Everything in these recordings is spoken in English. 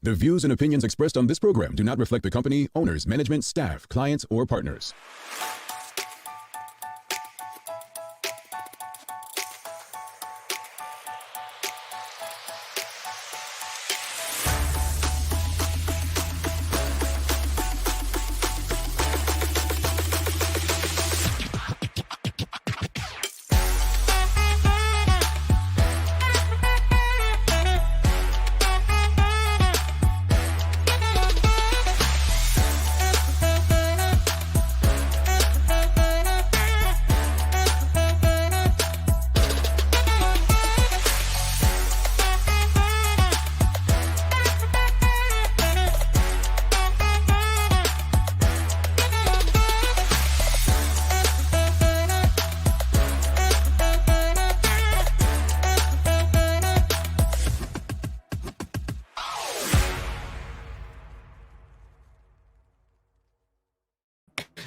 The views and opinions expressed on this program do not reflect the company, owners, management, staff, clients, or partners.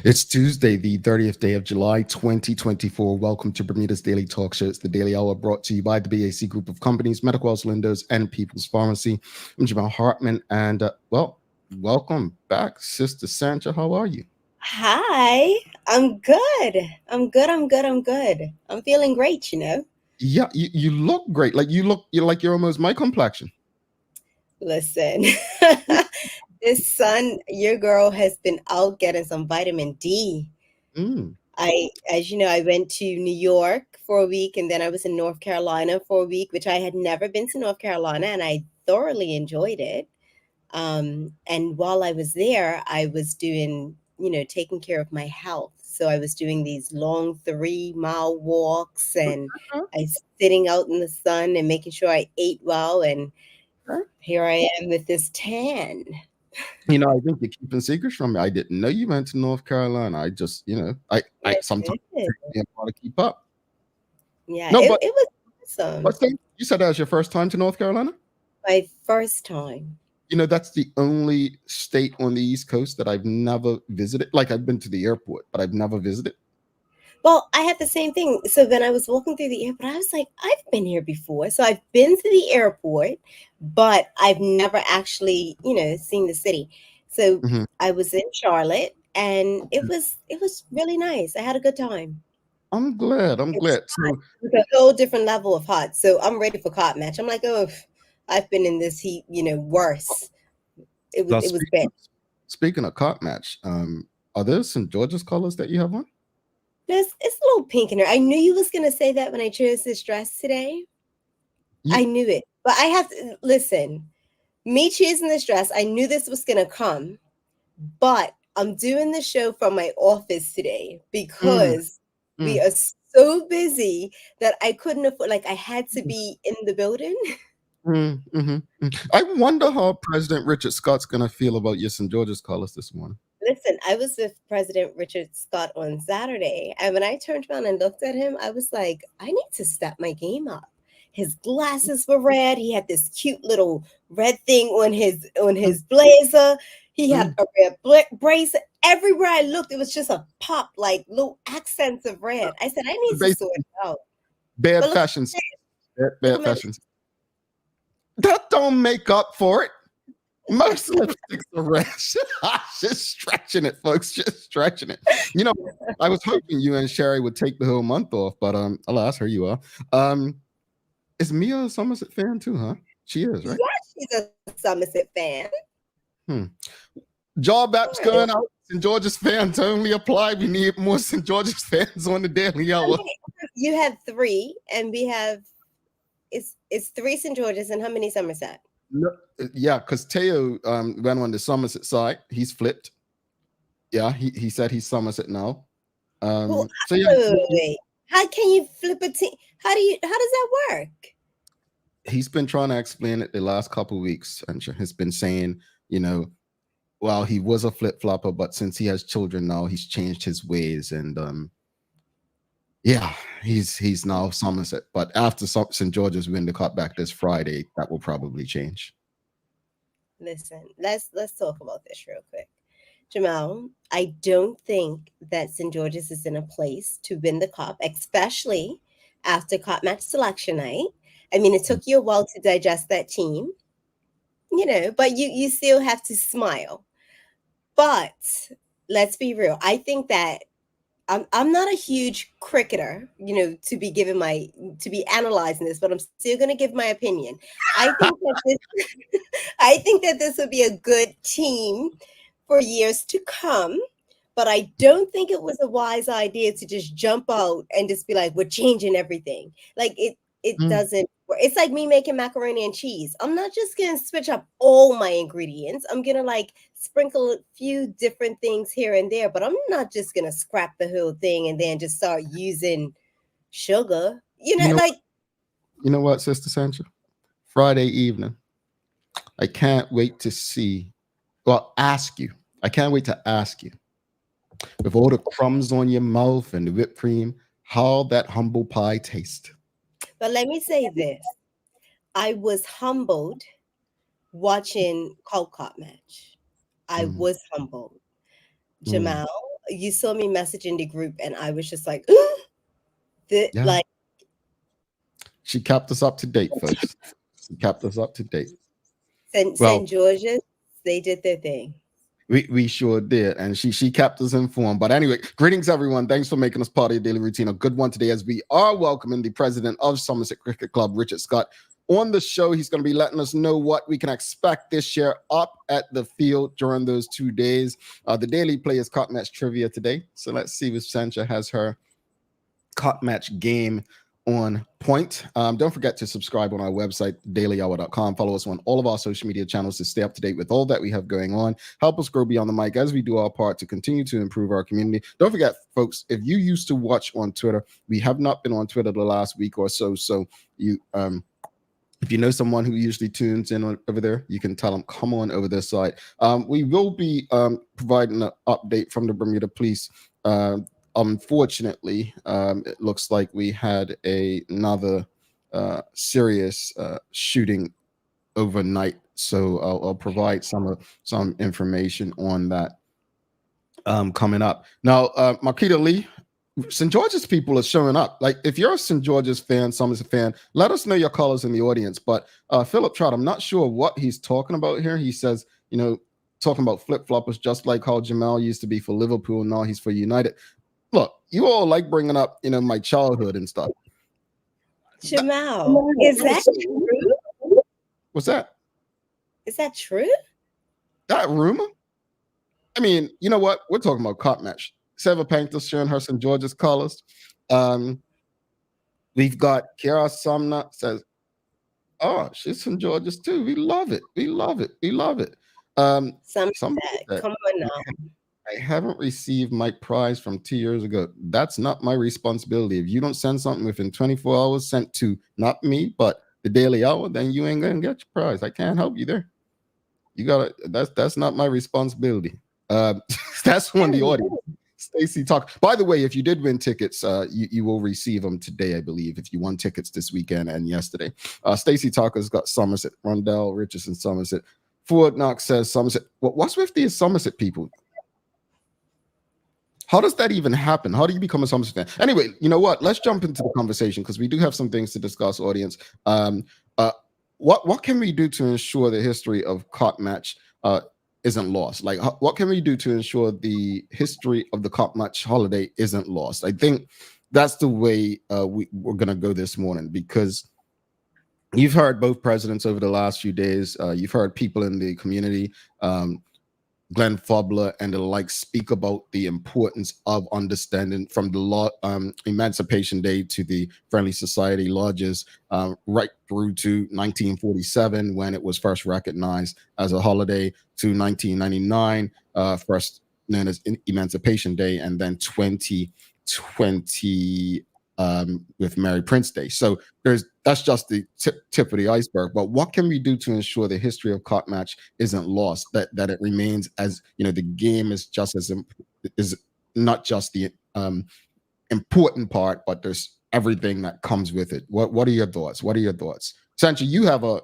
It's Tuesday, the 30th day of July, 2024. Welcome to Bermuda's Daily Talk Show. It's the Daily Hour brought to you by the BAC Group of Companies, Medical House Lenders, and People's Pharmacy. I'm Jamal Hartman, and welcome back, Sister Sandra. How are you? Hi, I'm good. I'm feeling great, Yeah, you look great. You're almost my complexion. Listen, this sun, your girl has been out getting some vitamin D. As you know, I went to New York for a week, and then I was in North Carolina for a week, which I had never been to North Carolina, and I thoroughly enjoyed it. And while I was there, I was doing, taking care of my health. So I was doing these long 3-mile walks, and I was sitting out in the sun and making sure I ate well. And here I am with this tan. I think you're keeping secrets from me. I didn't know you went to North Carolina. I just, I sometimes want to keep up. Yeah, no, it was awesome. You said that was your first time to North Carolina? My first time. That's the only state on the East Coast that I've never visited. Like, I've been to the airport, but I've never visited. Well, I had the same thing. So when I was walking through the airport, I was like, I've been here before. So I've been to the airport, but I've never actually, seen the city. So I was in Charlotte, and it was really nice. I had a good time. I'm glad. So it's a whole different level of hot. So I'm ready for cot match. I'm like, oh, I've been in this heat, worse. It was bad. Speaking of cot match, are there some Georgia's colors that you have on? It's a little pink in there. I knew you was going to say that when I chose this dress today. Yeah. I knew it. But I have to, listen, me choosing this dress, I knew this was going to come. But I'm doing the show from my office today because we are so busy that I couldn't afford, I had to be in the building. I wonder how President Richard Scott's going to feel about your St. George's colors this morning. Listen, I was with President Richard Scott on Saturday, and when I turned around and looked at him, I was like, I need to step my game up. His glasses were red. He had this cute little red thing on his blazer. He had a red bracelet. Everywhere I looked, it was just a pop, like little accents of red. I said, I need to sort it out. Bad fashions. Bad fashions. That don't make up for it. Most lipsticks are red. Just stretching it, folks. Just stretching it. I was hoping you and Sherry would take the whole month off, but alas, here you are. Is Mia a Somerset fan too, huh? She is, right? Yes, she's a Somerset fan. Job apps going out. St. George's fans only apply. We need more St. George's fans on the Daily Hour. You have 3, and we have it's 3 St. George's, and how many Somerset? No, yeah, because Teo went on the Somerset side. He's flipped. Yeah, he said he's Somerset now. Wait. How can you flip a team? How does that work? He's been trying to explain it the last couple of weeks, and has been saying, well, he was a flip-flopper, but since he has children now, he's changed his ways, and he's now Somerset. But after St. George's win the cutback this Friday, that will probably change. Listen, let's talk about this real quick. Jamal, I don't think that St. George's is in a place to win the cup, especially after cup match selection night. I mean, it took you a while to digest that team. but you still have to smile. But let's be real. I think that I'm not a huge cricketer, to be analyzing this, but I'm still going to give my opinion. I think that this I think that this would be a good team for years to come, but I don't think it was a wise idea to just jump out and just be like, we're changing everything. Like it Mm. doesn't work. It's like me making macaroni and cheese. I'm not just gonna switch up all my ingredients. I'm gonna like sprinkle a few different things here and there, but I'm not just gonna scrap the whole thing and then just start using sugar. You know, Like you know what, Sister Sancha? Friday evening, I can't wait to see. Well, ask you. I can't wait to ask you, with all the crumbs on your mouth and the whipped cream, how that humble pie tastes. but let me say this. I was humbled watching Colcott match. I Mm. was humbled. Mm. Jamal, you saw me messaging the group, and I was just like, Yeah. like She kept us up to date, folks. She kept us up to date. St. Well, George's, they did their thing. we sure did, and she kept us informed. But anyway, greetings everyone. Thanks for making us part of your daily routine. A good one today, as we are welcoming the president of Somerset Cricket Club, Richard Scott, on the show. He's going to be letting us know what we can expect this year up at the field during those 2 days. The Daily Players Cut Match Trivia today. So let's see if Sancha has her cut match game on point. Don't forget to subscribe on our website, dailyhour.com. Follow us on all of our social media channels to stay up to date with all that we have going on. Help us grow beyond the mic as we do our part to continue to improve our community. Don't forget, folks, if you used to watch on Twitter, we have not been on Twitter the last week or so. So you if you know someone who usually tunes in over there, you can tell them, come on over this side. We will be providing an update from the Bermuda Police. Unfortunately, it looks like we had another serious shooting overnight. So I'll provide some information on that coming up. Now, Marquita Lee, St. George's people are showing up. Like, if you're a St. George's fan, Somerset fan, let us know your colors in the audience. But Philip Trout, I'm not sure what he's talking about here. He says, talking about flip-floppers, just like how Jamal used to be for Liverpool, now he's for United. Look, you all like bringing up, my childhood and stuff. Jamal, is that true? What's that? Is that true? That rumor? I mean, you know what? We're talking about cut match. Seva Panthers showing her St. George's colors. We've got Kiara Sumner says, oh, she's St. George's too. We love it. We love it. We love it. Come on now. I haven't received my prize from 2 years ago. That's not my responsibility. If you don't send something within 24 hours sent to not me, but the Daily Hour, then you ain't gonna get your prize. I can't help you there. You gotta. That's not my responsibility. That's on the audience. Stacy Talk. By the way, if you did win tickets, you will receive them today, I believe. If you won tickets this weekend and yesterday, Stacy Talker's got Somerset. Rondell Richardson, Somerset. Ford Knox says Somerset. What's with these Somerset people? How does that even happen? How do you become a Somerset fan? Anyway, you know what? Let's jump into the conversation because we do have some things to discuss, audience. What can we do to ensure the history of cut match isn't lost? Like, what can we do to ensure the history of the cut match holiday isn't lost? I think that's the way we're going to go this morning, because you've heard both presidents over the last few days. You've heard people in the community, Glenn Fobler and the like, speak about the importance of understanding from the law, Emancipation Day to the Friendly Society lodges, right through to 1947 when it was first recognized as a holiday, to 1999, first known as Emancipation Day, and then 2020 with Mary Prince Day. So that's just the tip of the iceberg. But what can we do to ensure the history of cut match isn't lost? That it remains, as the game is just as is not just the important part, but there's everything that comes with it. What are your thoughts? What are your thoughts, Sancha? You have a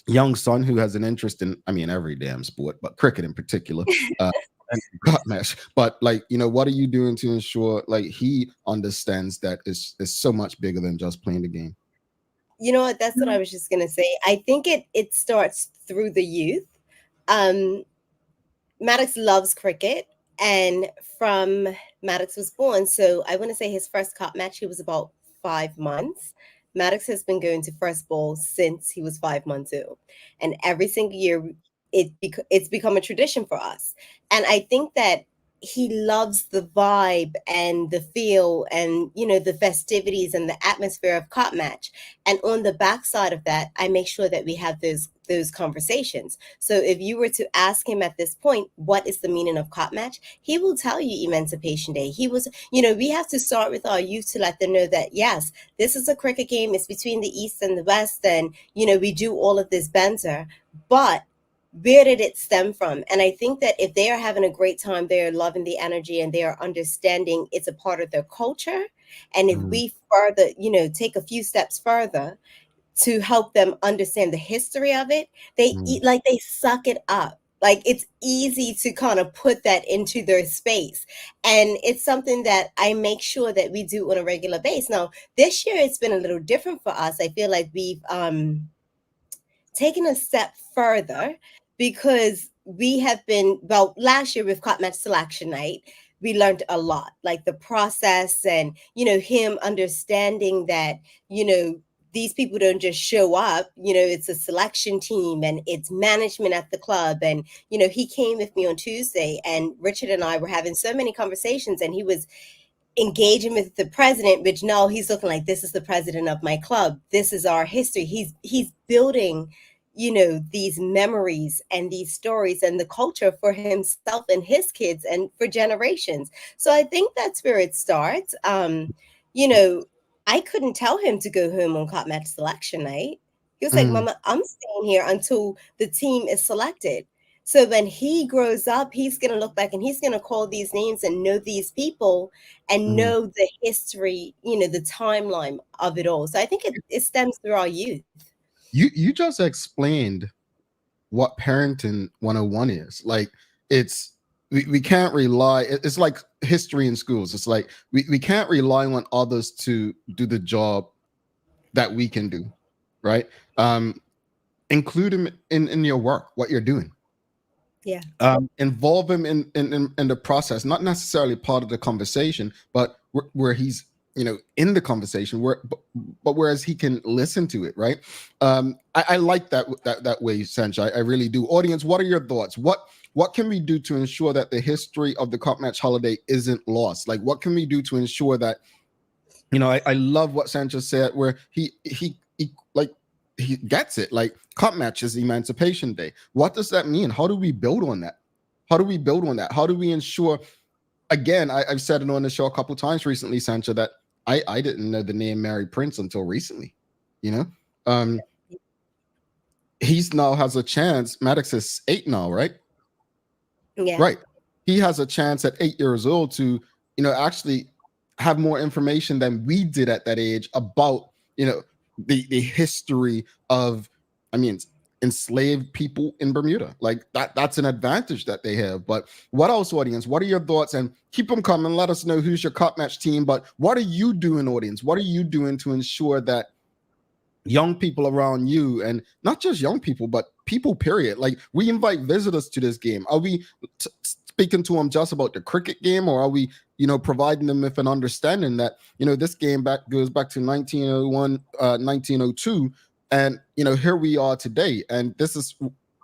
young son who has an interest in, every damn sport, but cricket in particular. And cut match. But what are you doing to ensure he understands that it's so much bigger than just playing the game? You know what? That's what I was just gonna say. I think it starts through the youth. Um, Maddox loves cricket, and from Maddox was born, so I want to say his first cup match, he was about 5 months. Maddox has been going to first ball since he was 5 months old, and every single year it's become a tradition for us. And I think that he loves the vibe and the feel and the festivities and the atmosphere of cup match. And on the backside of that, I make sure that we have those conversations. So if you were to ask him at this point, what is the meaning of cop match? He will tell you Emancipation Day. We have to start with our youth to let them know that, yes, this is a cricket game. It's between the East and the West. And, we do all of this banter. But where did it stem from? And I think that if they are having a great time, they are loving the energy and they are understanding it's a part of their culture. And if we further, take a few steps further to help them understand the history of it, they suck it up. Like, it's easy to kind of put that into their space. And it's something that I make sure that we do on a regular basis. Now, this year it's been a little different for us. I feel like we've taken a step further because we have been, well, last year with Cup Match Selection Night, we learned a lot, like the process and, him understanding that, these people don't just show up, it's a selection team and it's management at the club. And, he came with me on Tuesday and Richard and I were having so many conversations and he was engaging with the president, which no, he's looking like, this is the president of my club. This is our history. He's building, these memories and these stories and the culture for himself and his kids and for generations. So I think that's where it starts. I couldn't tell him to go home on Cup Match Selection Night. He was like, Mama, I'm staying here until the team is selected. So when he grows up, he's going to look back and he's going to call these names and know these people and know the history, the timeline of it all. So I think it stems through our youth. You just explained what parenting 101 is. Like, we can't rely, it's like history in schools. It's like we can't rely on others to do the job that we can do, right? Include them in your work, what you're doing. Yeah. Involve him in the process, not necessarily part of the conversation, but where he's in the conversation, but whereas he can listen to it, right? I like that way, Sanj. I really do. Audience, what are your thoughts? What can we do to ensure that the history of the Cup Match holiday isn't lost? Like, what can we do to ensure that, I love what Sancho said, where he gets it. Like, Cup Match is Emancipation Day. What does that mean? How do we build on that? How do we ensure? Again, I've said it on the show a couple of times recently, Sancho, that I didn't know the name Mary Prince until recently. He's now has a chance. Maddox is 8 now, right? Yeah. Right. He has a chance at 8 years old to, actually have more information than we did at that age about, the history of, enslaved people in Bermuda. Like, that's an advantage that they have. But what else, audience? What are your thoughts? And keep them coming. Let us know who's your Cup Match team. But what are you doing, audience? What are you doing to ensure that young people around you, and not just young people, but people, period? Like, we invite visitors to this game. Are we speaking to them just about the cricket game, or are we, providing them with an understanding that, this game goes back to 1901, 1902, and, here we are today, and this is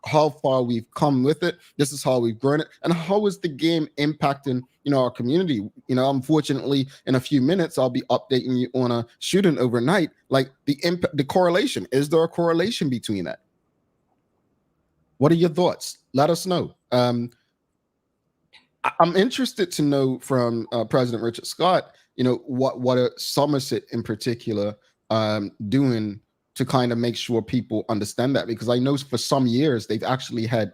how far we've come with it. This is how we've grown it, and how is the game impacting, our community? Unfortunately, in a few minutes, I'll be updating you on a shooting overnight. Like, the correlation. Is there a correlation between that? What are your thoughts? Let us know. I'm interested to know from President Richard Scott, what are Somerset in particular doing to kind of make sure people understand that, because I know for some years they've actually had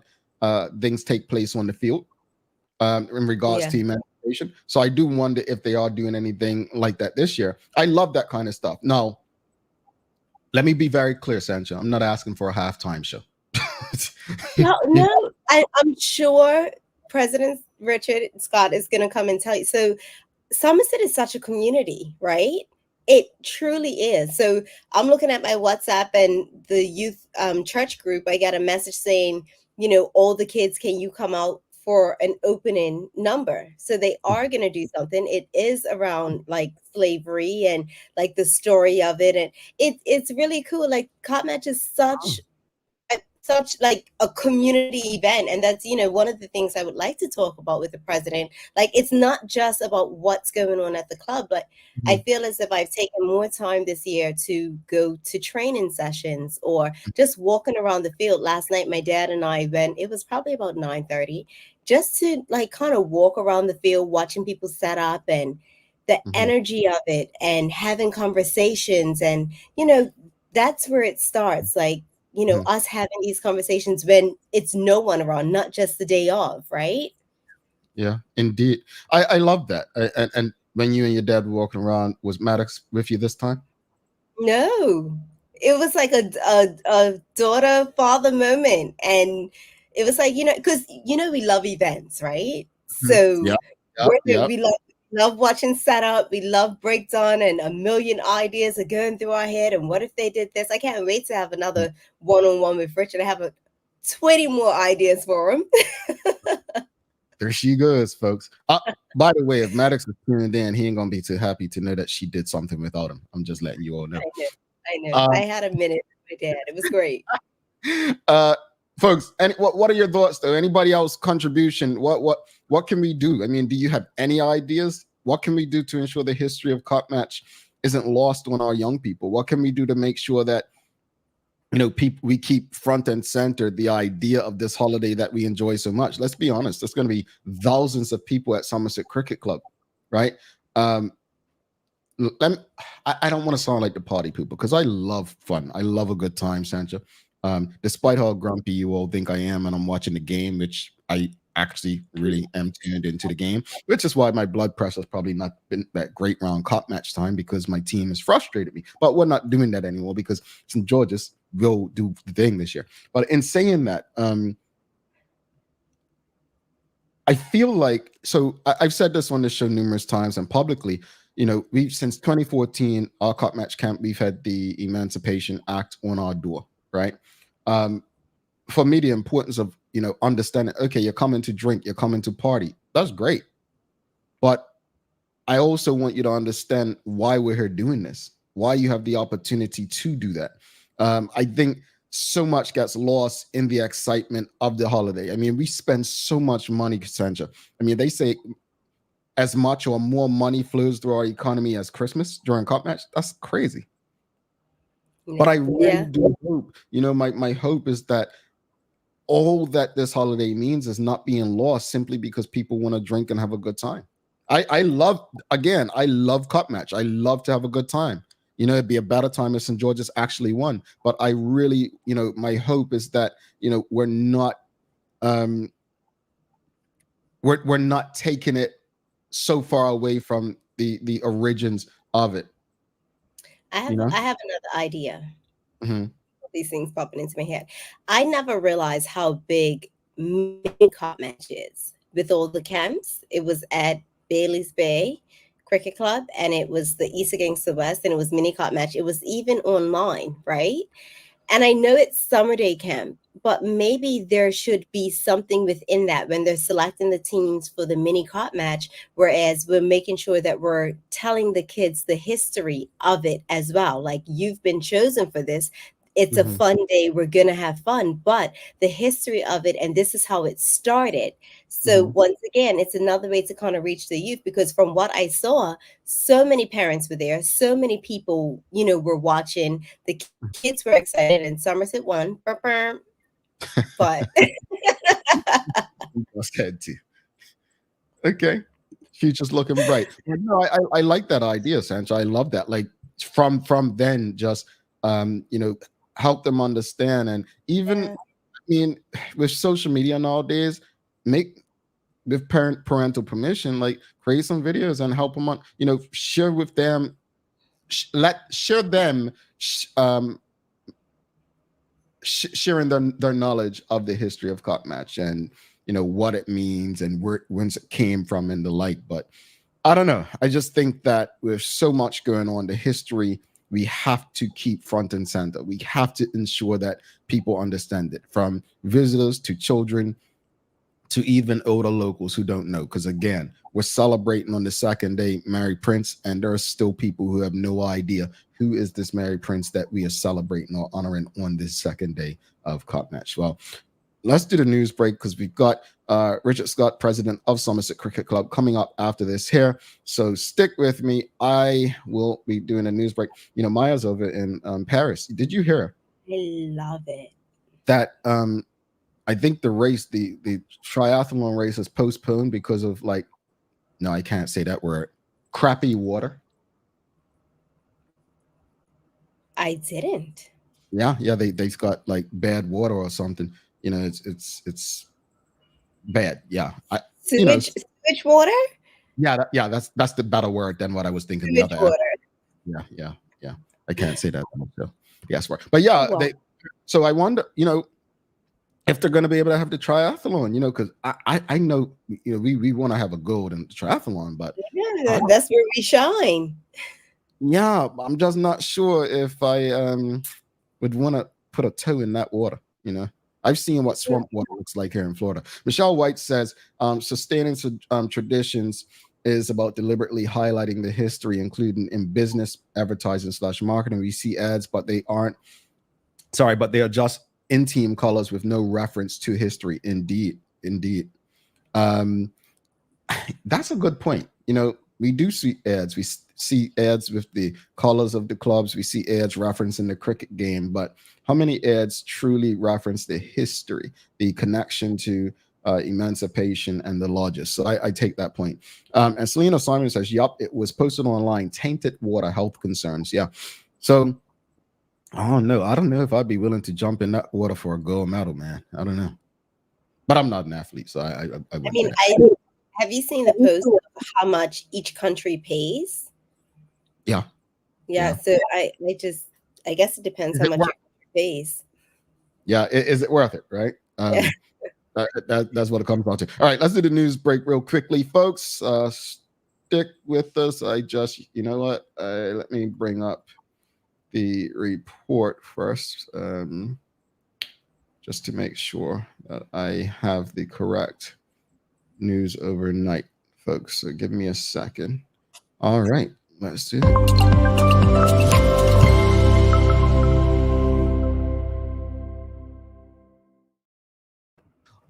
things take place on the field in regards to emancipation. So I do wonder if they are doing anything like that this year. I love that kind of stuff. Now, let me be very clear, Sancho. I'm not asking for a halftime show. No, I'm sure President Richard Scott is going to come and tell you. So Somerset is such a community, right? It truly is. So I'm looking at my WhatsApp and the youth church group. I got a message saying, all the kids, can you come out for an opening number? So they are going to do something. It is around like slavery and like the story of it. And it's really cool. Like Cop Match is such like a community event, and that's one of the things I would like to talk about with the president. Like, it's not just about what's going on at the club, but I feel as if I've taken more time this year to go to training sessions or just walking around the field. Last night my dad and I went, it was probably about 9:30, just to like kind of walk around the field, watching people set up and the energy of it, and having conversations. And that's where it starts. Like, us having these conversations when it's no one around, not just the day of, right? Yeah, indeed. I love that. And when you and your dad were walking around, was Maddox with you this time? No, it was like a daughter father moment, and it was like, because we love events, right? Yeah, So yeah. we love watching setup, we love breakdown, and a million ideas are going through our head. And what if they did this? I can't wait to have another one-on-one with Richard. I have 20 more ideas for him. There she goes, folks. By the way, if Maddox is tuned in, he ain't gonna be too happy to know that she did something without him. I'm just letting you all know. I know. I had a minute with my dad. It was great. Folks, and what are your thoughts though? Anybody else contribution? What can we do? I mean, do you have any ideas? What can we do to ensure the history of Cup Match isn't lost on our young people? What can we do to make sure that we keep front and center the idea of this holiday that we enjoy so much? Let's be honest, there's going to be thousands of people at Somerset Cricket Club, right? I don't want to sound like the party people because I love fun. I love a good time, Sancha. Despite how grumpy you all think I am, and I'm watching the game, which I actually really am tuned into the game, which is why my blood pressure has probably not been that great around Cup Match time, because my team has frustrated me. But we're not doing that anymore because St. George's will do the thing this year. But in saying that, I feel like, so I've said this on the show numerous times and publicly, we've since 2014, our Cup Match camp, we've had the Emancipation Act on our door, right? For me, the importance of, understanding, okay, you're coming to drink, you're coming to party. That's great. But I also want you to understand why we're here doing this, why you have the opportunity to do that. I think so much gets lost in the excitement of the holiday. I mean, we spend so much money, Cassandra. I mean, they say as much or more money flows through our economy as Christmas during Cup Match. That's crazy. Yeah. But I really do hope, my hope is that all that this holiday means is not being lost simply because people want to drink and have a good time. I love Cup Match. I love to have a good time. It'd be a better time if St. George's actually won. But I really, my hope is that, we're not we're not taking it so far away from the origins of it. I have another idea. These things popping into my head. I never realized how big mini Cup Match is with all the camps. It was at Bailey's Bay Cricket Club, and it was the East against the West, and it was mini Cup Match. It was even online, right? And I know it's summer day camp, but maybe there should be something within that when they're selecting the teams for the mini Cup Match, whereas we're making sure that we're telling the kids the history of it as well. Like, you've been chosen for this. It's a fun day. We're going to have fun, but the history of it, and this is how it started. So once again, it's another way to kind of reach the youth, because from what I saw, so many parents were there. So many people, were watching. The kids were excited, and Somerset won. But okay. Future's looking bright. No, I like that idea, Sancha. I love that. Like from then, just help them understand. And even I mean, with social media nowadays, with parental permission, like create some videos and help them on, share with them, share them sharing their knowledge of the history of Cup Match and what it means and whence it came from and the like. But I don't know. I just think that with so much going on, the history, we have to keep front and center. We have to ensure that people understand it, from visitors to children to even older locals who don't know. Because again, we're celebrating on the second day Mary Prince, and there are still people who have no idea who is this Mary Prince that we are celebrating or honoring on this second day of Cup Match. Well, let's do the news break because we've got Richard Scott, president of Somerset Cricket Club, coming up after this here. So stick with me. I will be doing a news break. You know, Maya's over in Paris. Did you hear? I love it. That I think the race, the triathlon race, is postponed because of, like, no, I can't say that word, crappy water. I didn't. Yeah, they've got like bad water or something. You know, it's bad. Yeah, Sewage water. Yeah, that's the better word than what I was thinking. Sewage The other water. Yeah. I can't say that. So yes, but yeah, Wow. So I wonder, you know, if they're going to be able to have the triathlon, you know, because I know, you know, we want to have a gold in the triathlon, but yeah, that's where we shine. Yeah, I'm just not sure if I would want to put a toe in that water. You know, I've seen what swamp water looks like here in Florida. Michelle White says sustaining traditions is about deliberately highlighting the history, including in business, advertising / marketing. We see ads, but they aren't. Sorry, but they are just in team colors with no reference to history. Indeed. That's a good point. You know, we do see ads. We see ads with the colors of the clubs. We see ads referencing the cricket game, but how many ads truly reference the history, the connection to emancipation and the lodges? So I take that point. And Selena Simon says, yup, it was posted online, tainted water, health concerns. Yeah. So oh no, I don't know if I'd be willing to jump in that water for a gold medal, man. I don't know. But I'm not an athlete, so I mean, have you seen the post of how much each country pays? Yeah. So I guess it depends how much your country pays. Yeah, is it worth it, right? That's what it comes down to. All right, let's do the news break real quickly, folks. Stick with us. You know what? Let me bring up the report first, just to make sure that I have the correct news overnight, folks. So give me a second. All right, let's do it.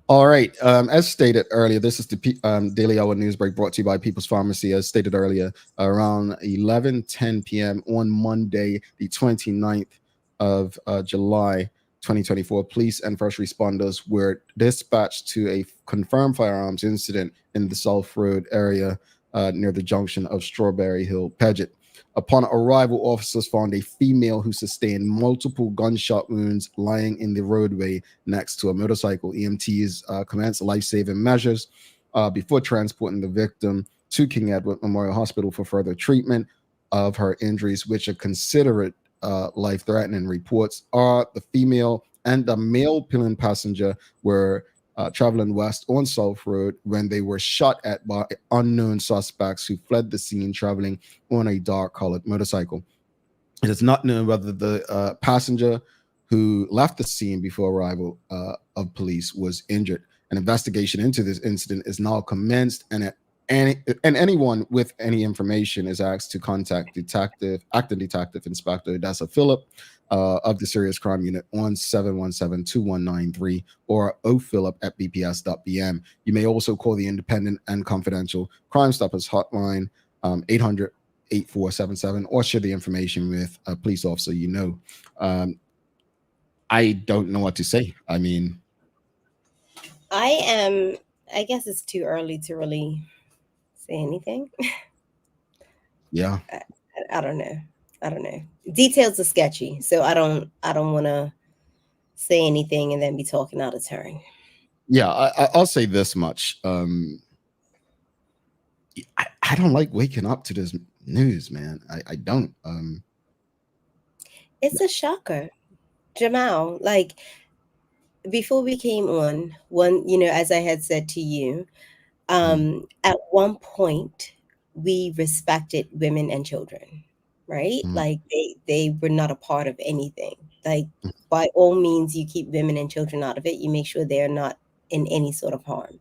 All right. As stated earlier, this is the Daily Hour News Break brought to you by People's Pharmacy. As stated earlier, around 11:10 p.m. on Monday, the 29th of July, 2024, police and first responders were dispatched to a confirmed firearms incident in the South Road area near the junction of Strawberry Hill, Paget. Upon arrival, officers found a female who sustained multiple gunshot wounds lying in the roadway next to a motorcycle. EMTs commenced life-saving measures before transporting the victim to King Edward Memorial Hospital for further treatment of her injuries, which are considered life-threatening. Reports are the female and the male pillion passenger were traveling west on South Road when they were shot at by unknown suspects who fled the scene traveling on a dark-colored motorcycle. It is not known whether the passenger who left the scene before arrival of police was injured. An investigation into this incident is now commenced, and anyone with any information is asked to contact acting detective Inspector Dessa Phillip of the Serious Crime Unit on 717-2193 or ophillip@bps.bm. You may also call the independent and confidential Crime Stoppers hotline 800-8477 or share the information with a police officer you know. I don't know what to say. I mean, I guess it's too early to really say anything. Yeah. I don't know. Details are sketchy, so I don't want to say anything and then be talking out of turn. Yeah, I'll say this much. I don't like waking up to this news, man. I don't. It's a shocker, Jamal. Like, before we came on, as I had said to you, at one point we respected women and children, right? Like they were not a part of anything. Like by all means, you keep women and children out of it. You make sure they're not in any sort of harm.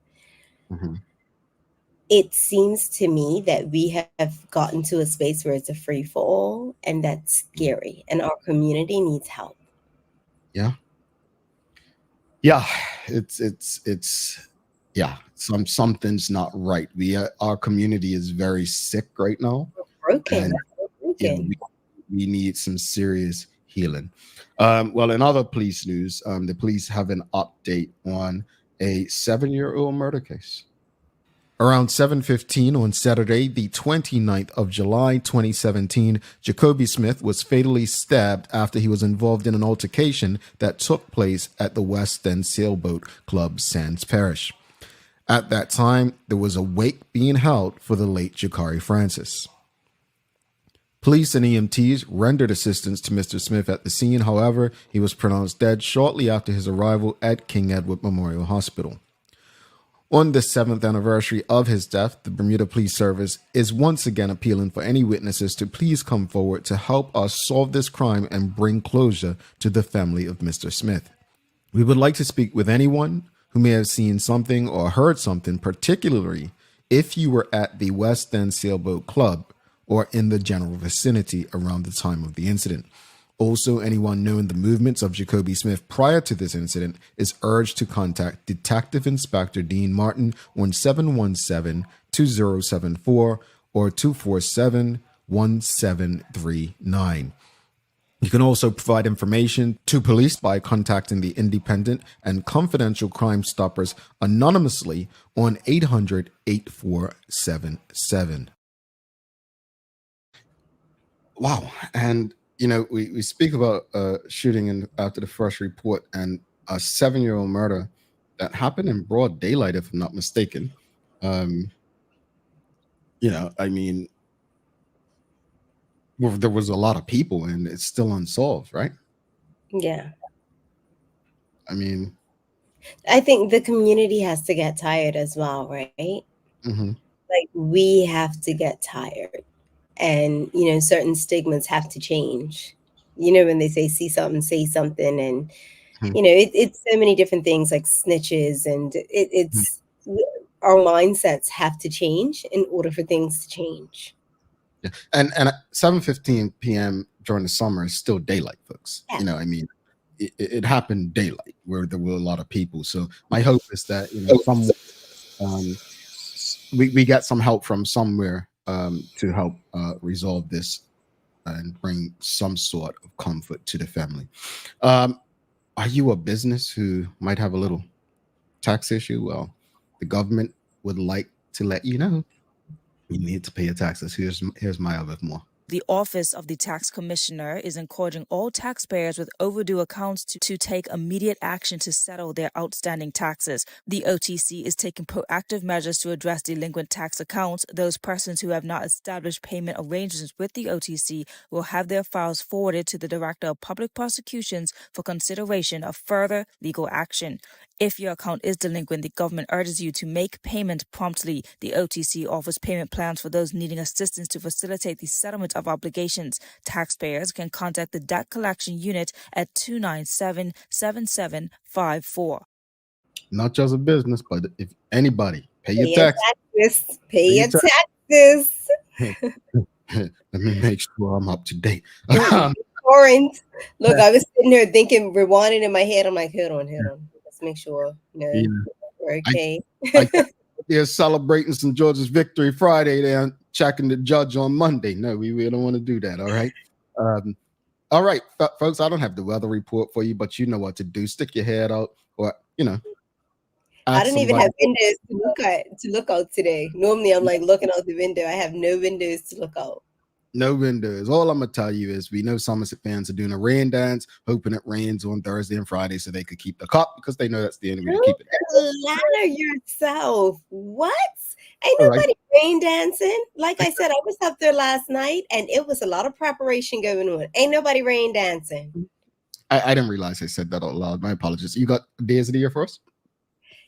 It seems to me that we have gotten to a space where it's a free for all, and that's scary. And our community needs help. Yeah. It's something's not right. Our community is very sick right now. Broken. And we need some serious healing. Well, in other police news, the police have an update on a 7-year-old murder case. Around 7:15 on Saturday, the 29th of July, 2017, Jacoby Smith was fatally stabbed after he was involved in an altercation that took place at the West End Sailboat Club, Sands Parish. At that time, there was a wake being held for the late Jakari Francis. Police and EMTs rendered assistance to Mr. Smith at the scene. However, he was pronounced dead shortly after his arrival at King Edward Memorial Hospital. On the 7th anniversary of his death, the Bermuda Police Service is once again appealing for any witnesses to please come forward to help us solve this crime and bring closure to the family of Mr. Smith. We would like to speak with anyone who may have seen something or heard something, particularly if you were at the West End Sailboat Club or in the general vicinity around the time of the incident. Also, anyone knowing the movements of Jacoby Smith prior to this incident is urged to contact Detective Inspector Dean Martin on 717-2074 or 247-1739. You can also provide information to police by contacting the Independent and Confidential Crime Stoppers anonymously on 800-8477. Wow. And we speak about shooting after the first report, and a 7-year-old murder that happened in broad daylight, if I'm not mistaken. I mean, there was a lot of people, and it's still unsolved, right? Yeah. I mean, I think the community has to get tired as well, right? Like we have to get tired. And certain stigmas have to change. When they say something, say something, and it's so many different things like snitches, and it's our mindsets have to change in order for things to change. Yeah. And at 7:15 p.m. during the summer is still daylight, folks. Yeah. I mean, it happened daylight where there were a lot of people. So my hope is that we get some help from somewhere to help resolve this and bring some sort of comfort to the family. Are you a business who might have a little tax issue? Well, the government would like to let you know you need to pay your taxes. Here's my other more. The Office of the Tax Commissioner is encouraging all taxpayers with overdue accounts to take immediate action to settle their outstanding taxes. The OTC is taking proactive measures to address delinquent tax accounts. Those persons who have not established payment arrangements with the OTC will have their files forwarded to the Director of Public Prosecutions for consideration of further legal action. If your account is delinquent, the government urges you to make payment promptly. The OTC offers payment plans for those needing assistance to facilitate the settlement of obligations. Taxpayers can contact the Debt Collection Unit at 297-7754. Not just a business, but if anybody, pay your taxes. Pay your taxes. Let me make sure I'm up to date. Look, I was sitting here thinking, rewinding in my head. I'm like, hold on. Let's make sure we're okay. They're celebrating St. George's Victory Friday. They're checking the judge on Monday. No, we don't want to do that. All right. All right, folks, I don't have the weather report for you, but you know what to do. Stick your head out, or I don't even have windows to look out today. Normally I'm like looking out the window. I have no windows to look out. No windows. All I'm gonna tell you is we know Somerset fans are doing a rain dance, hoping it rains on Thursday and Friday so they could keep the cup, because they know that's the only way to keep it. Ladder yourself. What? Ain't nobody rain dancing. Like I said, I was up there last night and it was a lot of preparation going on. Ain't nobody rain dancing. I didn't realize I said that out loud. My apologies. You got days of the year for us?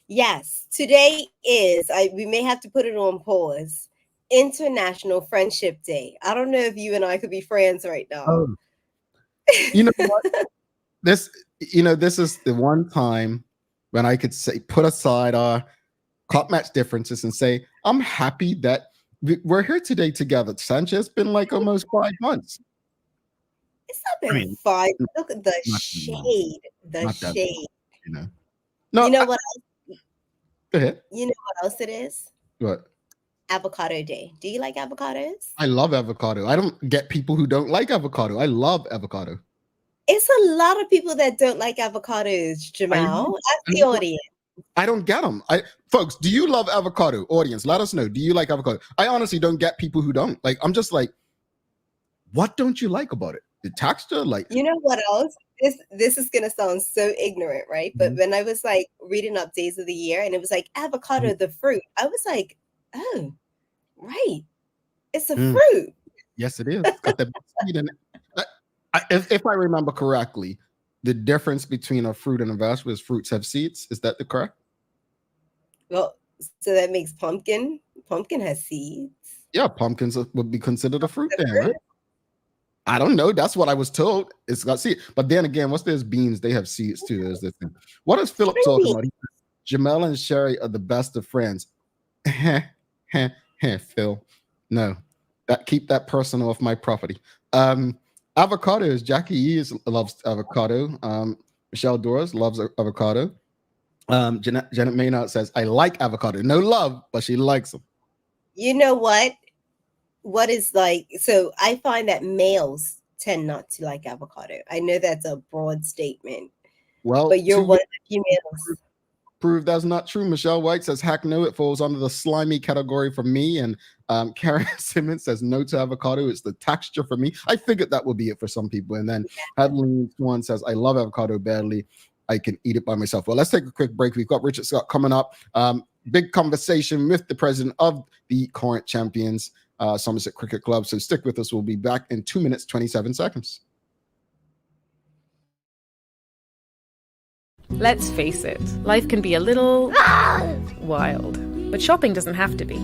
Yes, today is. We may have to put it on pause. International Friendship Day. I don't know if you and I could be friends right now. Oh. You know what? This is the one time when I could say, put aside our cup match differences and say, I'm happy that we're here today together. Sanchez, been like almost 5 months. It's not been 5. Look at the shade. The shade. No. You know what else? Go ahead. You know what else it is? What? Avocado Day. Do you like avocados? I love avocado. I don't get people who don't like avocado. I love avocado. It's a lot of people that don't like avocados, Jamal. Ask the audience. I don't get them. Folks, do you love avocado? Audience, let us know. Do you like avocado? I honestly don't get people who don't. Like, I'm just like, what don't you like about it? The texture? Like, you know what else? This is gonna sound so ignorant, right? But when I was like reading up days of the year and it was like avocado, the fruit, I was like, oh, right. It's a fruit. Yes, it is. It's got that seed in it. If I remember correctly, the difference between a fruit and a vegetable is fruits have seeds. Is that the correct? Well, so that makes pumpkin. Pumpkin has seeds. Yeah, pumpkins would be considered a fruit then, right? I don't know. That's what I was told. It's got seeds. But then again, once there's beans, they have seeds too. There's this thing. What is Philip talking about? Jamel and Sherry are the best of friends. Phil. No. Keep that person off my property. Avocados. Jackie E loves avocado. Michelle Doris loves avocado. Janet Maynard says, I like avocado. No love, but she likes them. You know what? What is like, so I find that males tend not to like avocado. I know that's a broad statement. Well, but you're one of the few males. Prove that's not true. Michelle White says, heck no, it falls under the slimy category for me. And Karen Simmons says, no to avocado. It's the texture for me. I figured that would be it for some people. And then Hadley Swan says, I love avocado badly. I can eat it by myself. Well, let's take a quick break. We've got Richard Scott coming up. Big conversation with the president of the current champions, Somerset Cricket Club. So stick with us. We'll be back in 2 minutes, 27 seconds. Let's face it, life can be a little wild, but shopping doesn't have to be.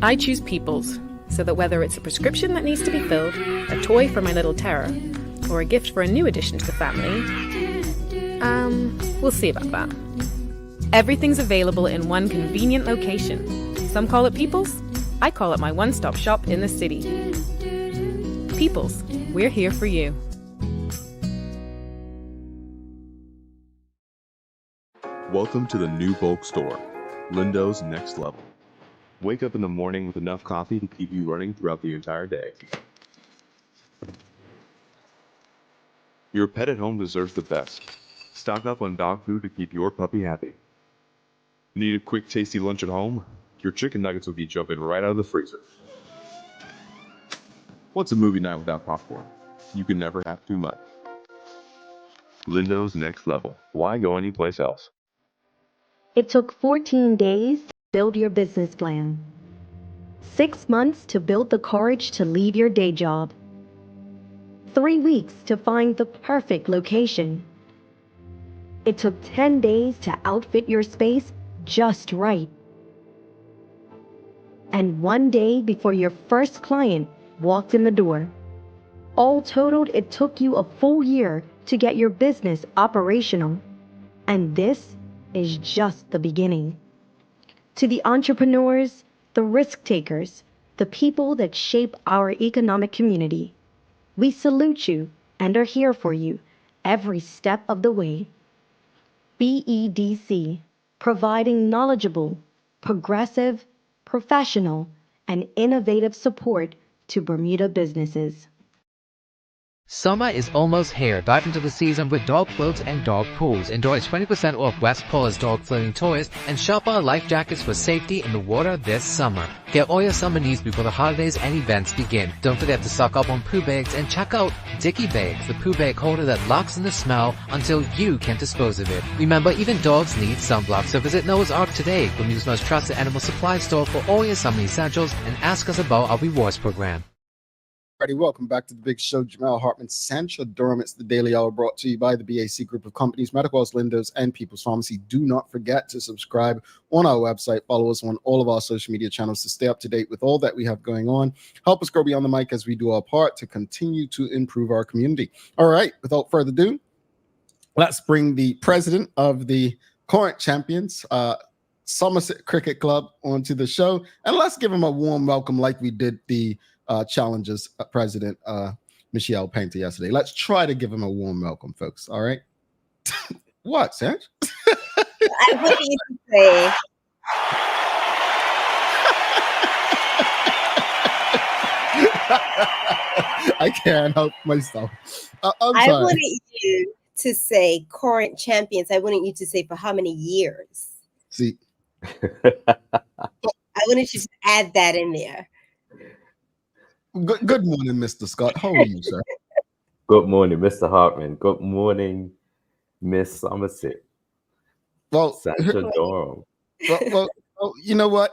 I choose People's, so that whether it's a prescription that needs to be filled, a toy for my little terror, or a gift for a new addition to the family, we'll see about that. Everything's available in one convenient location. Some call it People's, I call it my one-stop shop in the city. People's, we're here for you. Welcome to the new bulk store, Lindo's Next Level. Wake up in the morning with enough coffee to keep you running throughout the entire day. Your pet at home deserves the best. Stock up on dog food to keep your puppy happy. Need a quick tasty lunch at home? Your chicken nuggets will be jumping right out of the freezer. What's a movie night without popcorn? You can never have too much. Lindo's Next Level. Why go anyplace else? It took 14 days to build your business plan. 6 months to build the courage to leave your day job. 3 weeks to find the perfect location. It took 10 days to outfit your space just right. And 1 day before your first client walked in the door. All totaled, it took you a full year to get your business operational. And this is just the beginning. To the entrepreneurs, the risk takers, the people that shape our economic community, we salute you and are here for you every step of the way. BEDC, providing knowledgeable, progressive, professional, and innovative support to Bermuda businesses. Summer is almost here. Dive into the season with dog floats and dog pools. Enjoy 20% off West Paula's dog floating toys and shop our life jackets for safety in the water this summer. Get all your summer needs before the holidays and events begin. Don't forget to stock up on poo bags and check out Dicky Bags, the poo bag holder that locks in the smell until you can dispose of it. Remember, even dogs need sunblock, so visit Noah's Ark today, Bermuda's most trusted animal supply store for all your summer essentials, and ask us about our rewards program. Alrighty, welcome back to the big show. Jamal Hartman, Sancho Durham. It's the Daily Hour brought to you by the BAC Group of Companies, Medical House Lindos, and People's Pharmacy. Do not forget to subscribe on our website. Follow us on all of our social media channels to stay up to date with all that we have going on. Help us grow beyond the mic as we do our part to continue to improve our community. All right, without further ado, let's bring the president of the current champions, Somerset Cricket Club, onto the show, and let's give him a warm welcome like we did the Challengers president, Michelle Painter, yesterday. Let's try to give him a warm welcome, folks. All right. What, Sanj? I want you to say. I can't help myself. I wanted you to say current champions. I wanted you to say for how many years. See, I wanted you to add that in there. Good morning, Mr. Scott. How are you, sir? Good morning, Mr. Hartman. Good morning, Miss Somerset. Well, Sancho Durham. Well, you know what?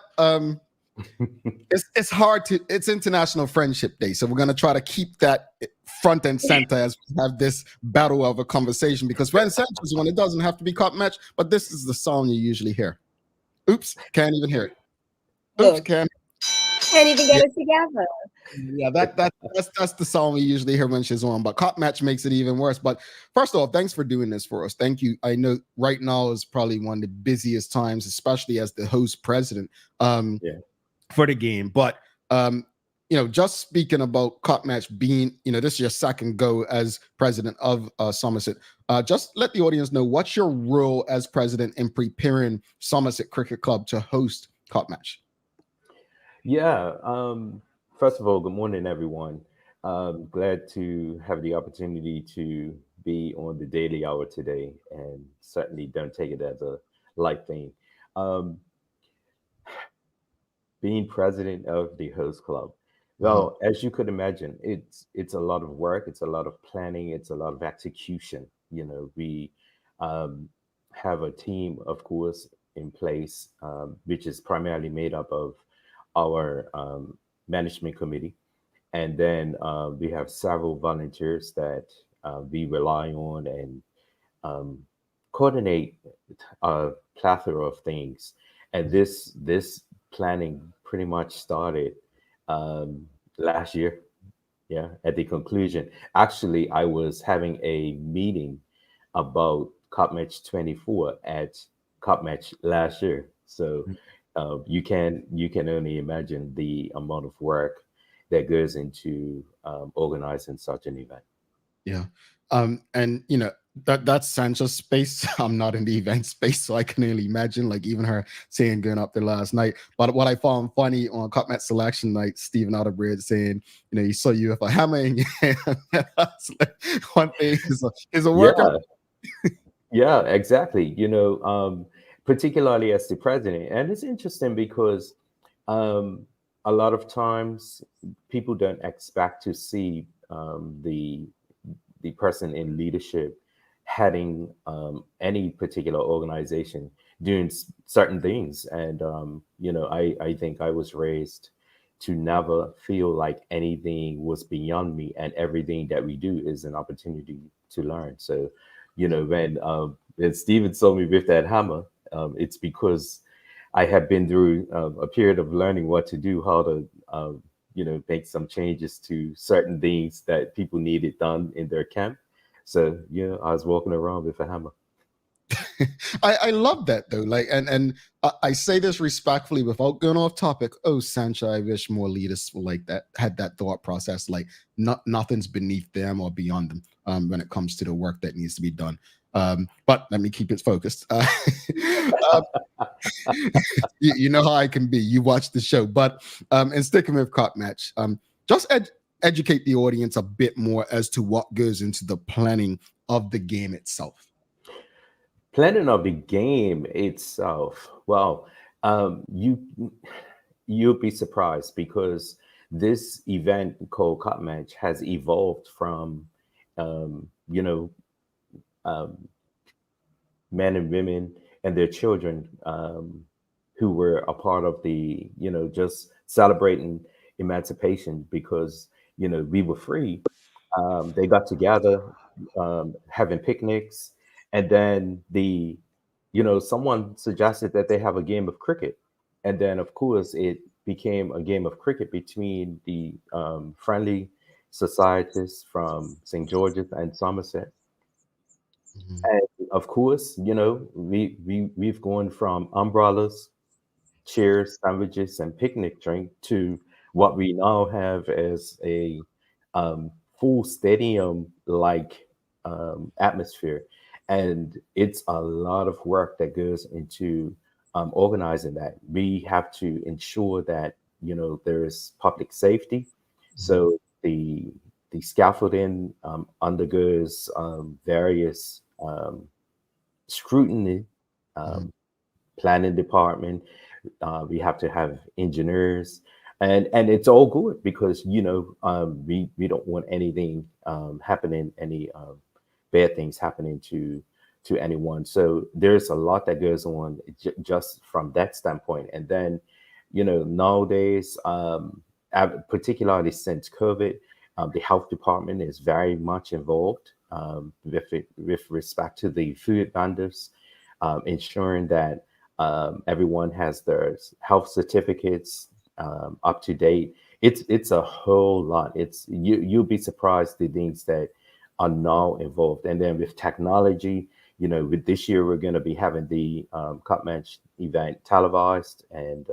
It's hard to. It's International Friendship Day, so we're gonna try to keep that front and center as we have this battle of a conversation. Because when Sancho's one, it doesn't have to be cup match, but this is the song you usually hear. Oops, can't even hear it. Oops, can't even get it together. Yeah, that's the song we usually hear when she's on, but cup match makes it even worse. But first of all, thanks for doing this for us. Thank you. I know right now is probably one of the busiest times, especially as the host president for the game. But just speaking about cup match being, this is your second go as president of Somerset. Just let the audience know what's your role as president in preparing Somerset Cricket Club to host cup match. Yeah. First of all, good morning, everyone. Glad to have the opportunity to be on the Daily Hour today, and certainly don't take it as a light thing. Being president of the host club, well, as you could imagine, it's a lot of work, it's a lot of planning, it's a lot of execution. We have a team, of course, in place, which is primarily made up of our management committee, and then we have several volunteers that we rely on and coordinate a plethora of things. And this planning pretty much started last year. Yeah, at the conclusion. Actually, I was having a meeting about Cup Match 24 at Cup Match last year. So you can only imagine the amount of work that goes into organizing such an event. Yeah. And that's Sancho's space. I'm not in the event space, so I can only imagine, like, even her saying going up there last night. But what I found funny on Cup Match selection night, Stephen Otterbridge saying, he saw you with a hammer in your hand. That's like one thing is a worker. Yeah, exactly. Particularly as the president. And it's interesting because a lot of times people don't expect to see the person in leadership heading any particular organization doing certain things. And, I think I was raised to never feel like anything was beyond me, and everything that we do is an opportunity to learn. So, when Stephen saw me with that hammer, it's because I have been through a period of learning what to do, how to, make some changes to certain things that people needed done in their camp. So, I was walking around with a hammer. I love that though. Like, and I say this respectfully without going off topic. Oh, Sancho, I wish more leaders were like that, had that thought process. Like, nothing's beneath them or beyond them when it comes to the work that needs to be done. But let me keep it focused. You know how I can be. You watch the show, but and sticking with Cup Match, just educate the audience a bit more as to what goes into the planning of the game itself. Planning of the game itself. Well, you'll be surprised because this event called Cup Match has evolved from, men and women and their children who were a part of the, just celebrating emancipation, because we were free. They got together, having picnics, and then someone suggested that they have a game of cricket, and then of course it became a game of cricket between the friendly societies from St. George's and Somerset. Mhm. And of course, we've gone from umbrellas, chairs, sandwiches, and picnic drink to what we now have as a full stadium like atmosphere. And it's a lot of work that goes into organizing that. We have to ensure that there's public safety. So the scaffolding undergoes various scrutiny. Mhm. Planning department, we have to have engineers, and it's all good because we don't want anything happening, any bad things happening to anyone. So there's a lot that goes on just from that standpoint. And then nowadays, particularly since COVID, the health department is very much involved with respect to the food vendors, ensuring that everyone has their health certificates up to date. It's a whole lot. You'll be surprised the things that are now involved. And then with technology, with this year we're going to be having the Cup Match event televised, and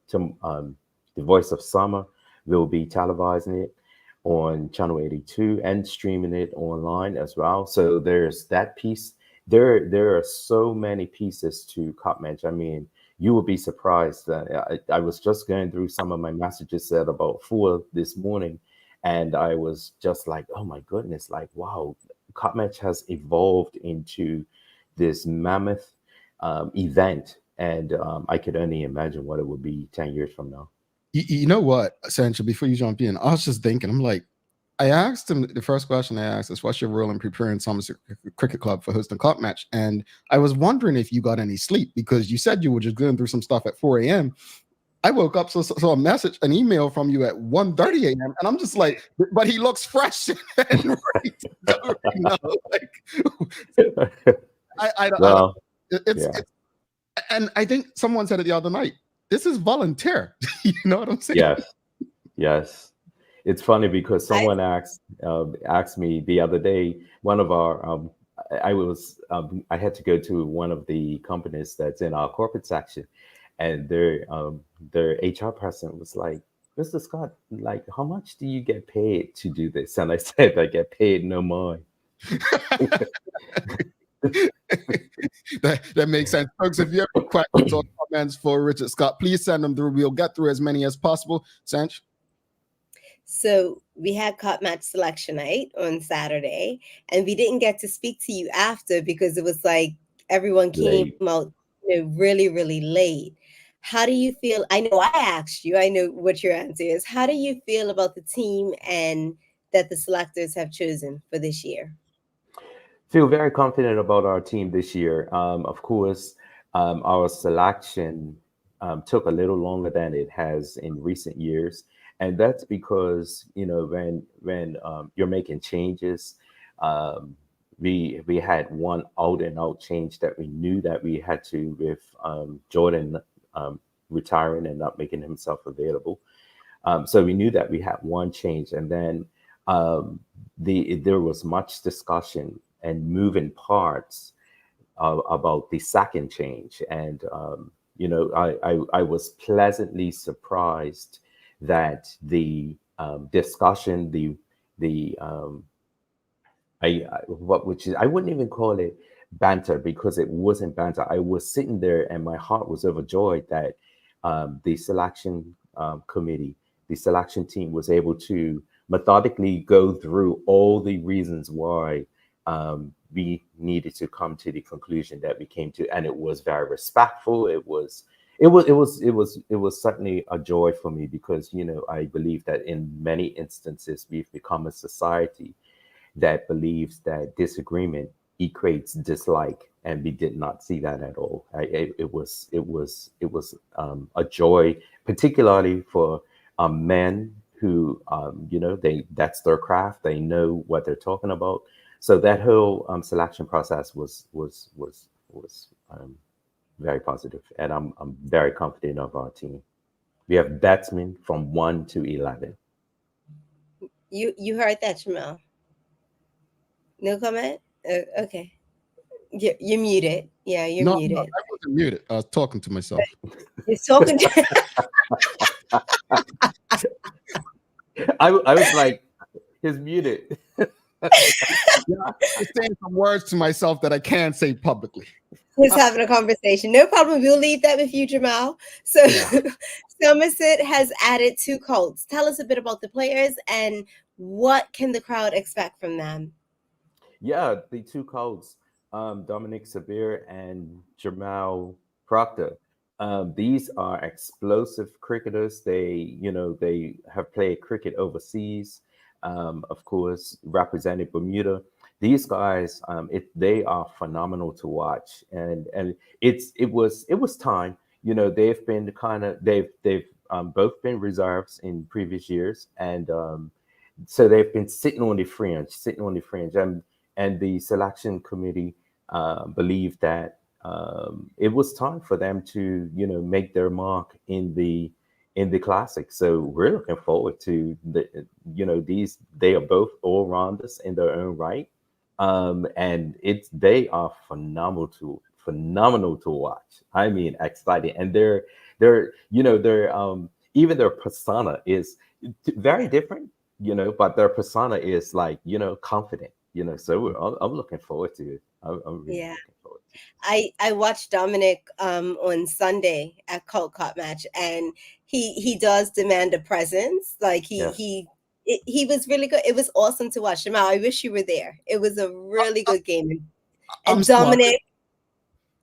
the Voice of Summer will be televising it on Channel 82 and streaming it online as well. So there's that piece. There are so many pieces to Cup Match. I mean, you will be surprised. I was just going through some of my messages at about 4 this morning, and I was just like, oh my goodness, like, wow, Cup Match has evolved into this mammoth event. And I could only imagine what it would be 10 years from now. You know what, Sancho, before you jump in, I was just thinking, I'm like, I asked him, the first question I asked is, what's your role in preparing Somerset Cricket Club for hosting Cup Match? And I was wondering if you got any sleep, because you said you were just going through some stuff at 4 a.m. I woke up, saw a message, an email from you at 1:30 a.m. And I'm just like, but he looks fresh and ready to go right now. Like, Well, it's, and I think someone said it the other night, this is volunteer. You know what I'm saying? Yes. It's funny because someone asked me the other day. One of our, I had to go to one of the companies that's in our corporate section, and their HR person was like, "Mr. Scott, like, how much do you get paid to do this?" And I said, "I get paid no more." That makes sense, folks. If you have any questions or comments for Richard Scott, please send them through. We'll get through as many as possible. Sanch? So we had Cup Match selection night on Saturday, and we didn't get to speak to you after because it was like everyone came out really, really late. How do you feel? I know I asked you, I know what your answer is. How do you feel about the team and that the selectors have chosen for this year? Feel very confident about our team this year. Of course, our selection took a little longer than it has in recent years, and that's because when you're making changes, we had one out and out change that we knew that we had to with Jordan retiring and not making himself available. So we knew that we had one change, and then there was much discussion and moving parts about the second change. And I was pleasantly surprised that the discussion, I wouldn't even call it banter, because it wasn't banter. I was sitting there and my heart was overjoyed that the selection committee, the selection team, was able to methodically go through all the reasons why we needed to come to the conclusion that we came to, and it was very respectful. It was certainly a joy for me, because I believe that in many instances we've become a society that believes that disagreement equates dislike, and we did not see that at all. It was a joy, particularly for men who that's their craft. They know what they're talking about. So that whole selection process was very positive, and I'm very confident of our team. We have batsmen from 1 to 11. You heard that, Jamal? No comment? Okay. You're muted. Yeah, you're No, muted. I wasn't muted. I was talking to myself. You're talking to I was like, he's muted. Yeah, I'm saying some words to myself that I can't say publicly. He's having a conversation. No problem. We'll leave that with you, Jamal. So Somerset has added 2 Colts. Tell us a bit about the players and what can the crowd expect from them? Yeah, the 2 Colts, Dominic Sabir and Jamal Proctor. These are explosive cricketers. They have played cricket overseas, of course, represented Bermuda. These guys, they are phenomenal to watch, and it was time. They've been they've both been reserves in previous years, and so they've been sitting on the fringe, and the selection committee believed that it was time for them to make their mark in the classic. So we're looking forward to these. They are both all rounders in their own right, and they are phenomenal to watch. I mean, exciting, and they're even their persona is very different, but their persona is like confident. So I'm looking forward to it. I'm really looking forward to it. I watched Dominic on Sunday at Cult Cop match, and he does demand a presence. Like he was really good. It was awesome to watch. Jamal, I wish you were there. It was a really good game. And Dominic,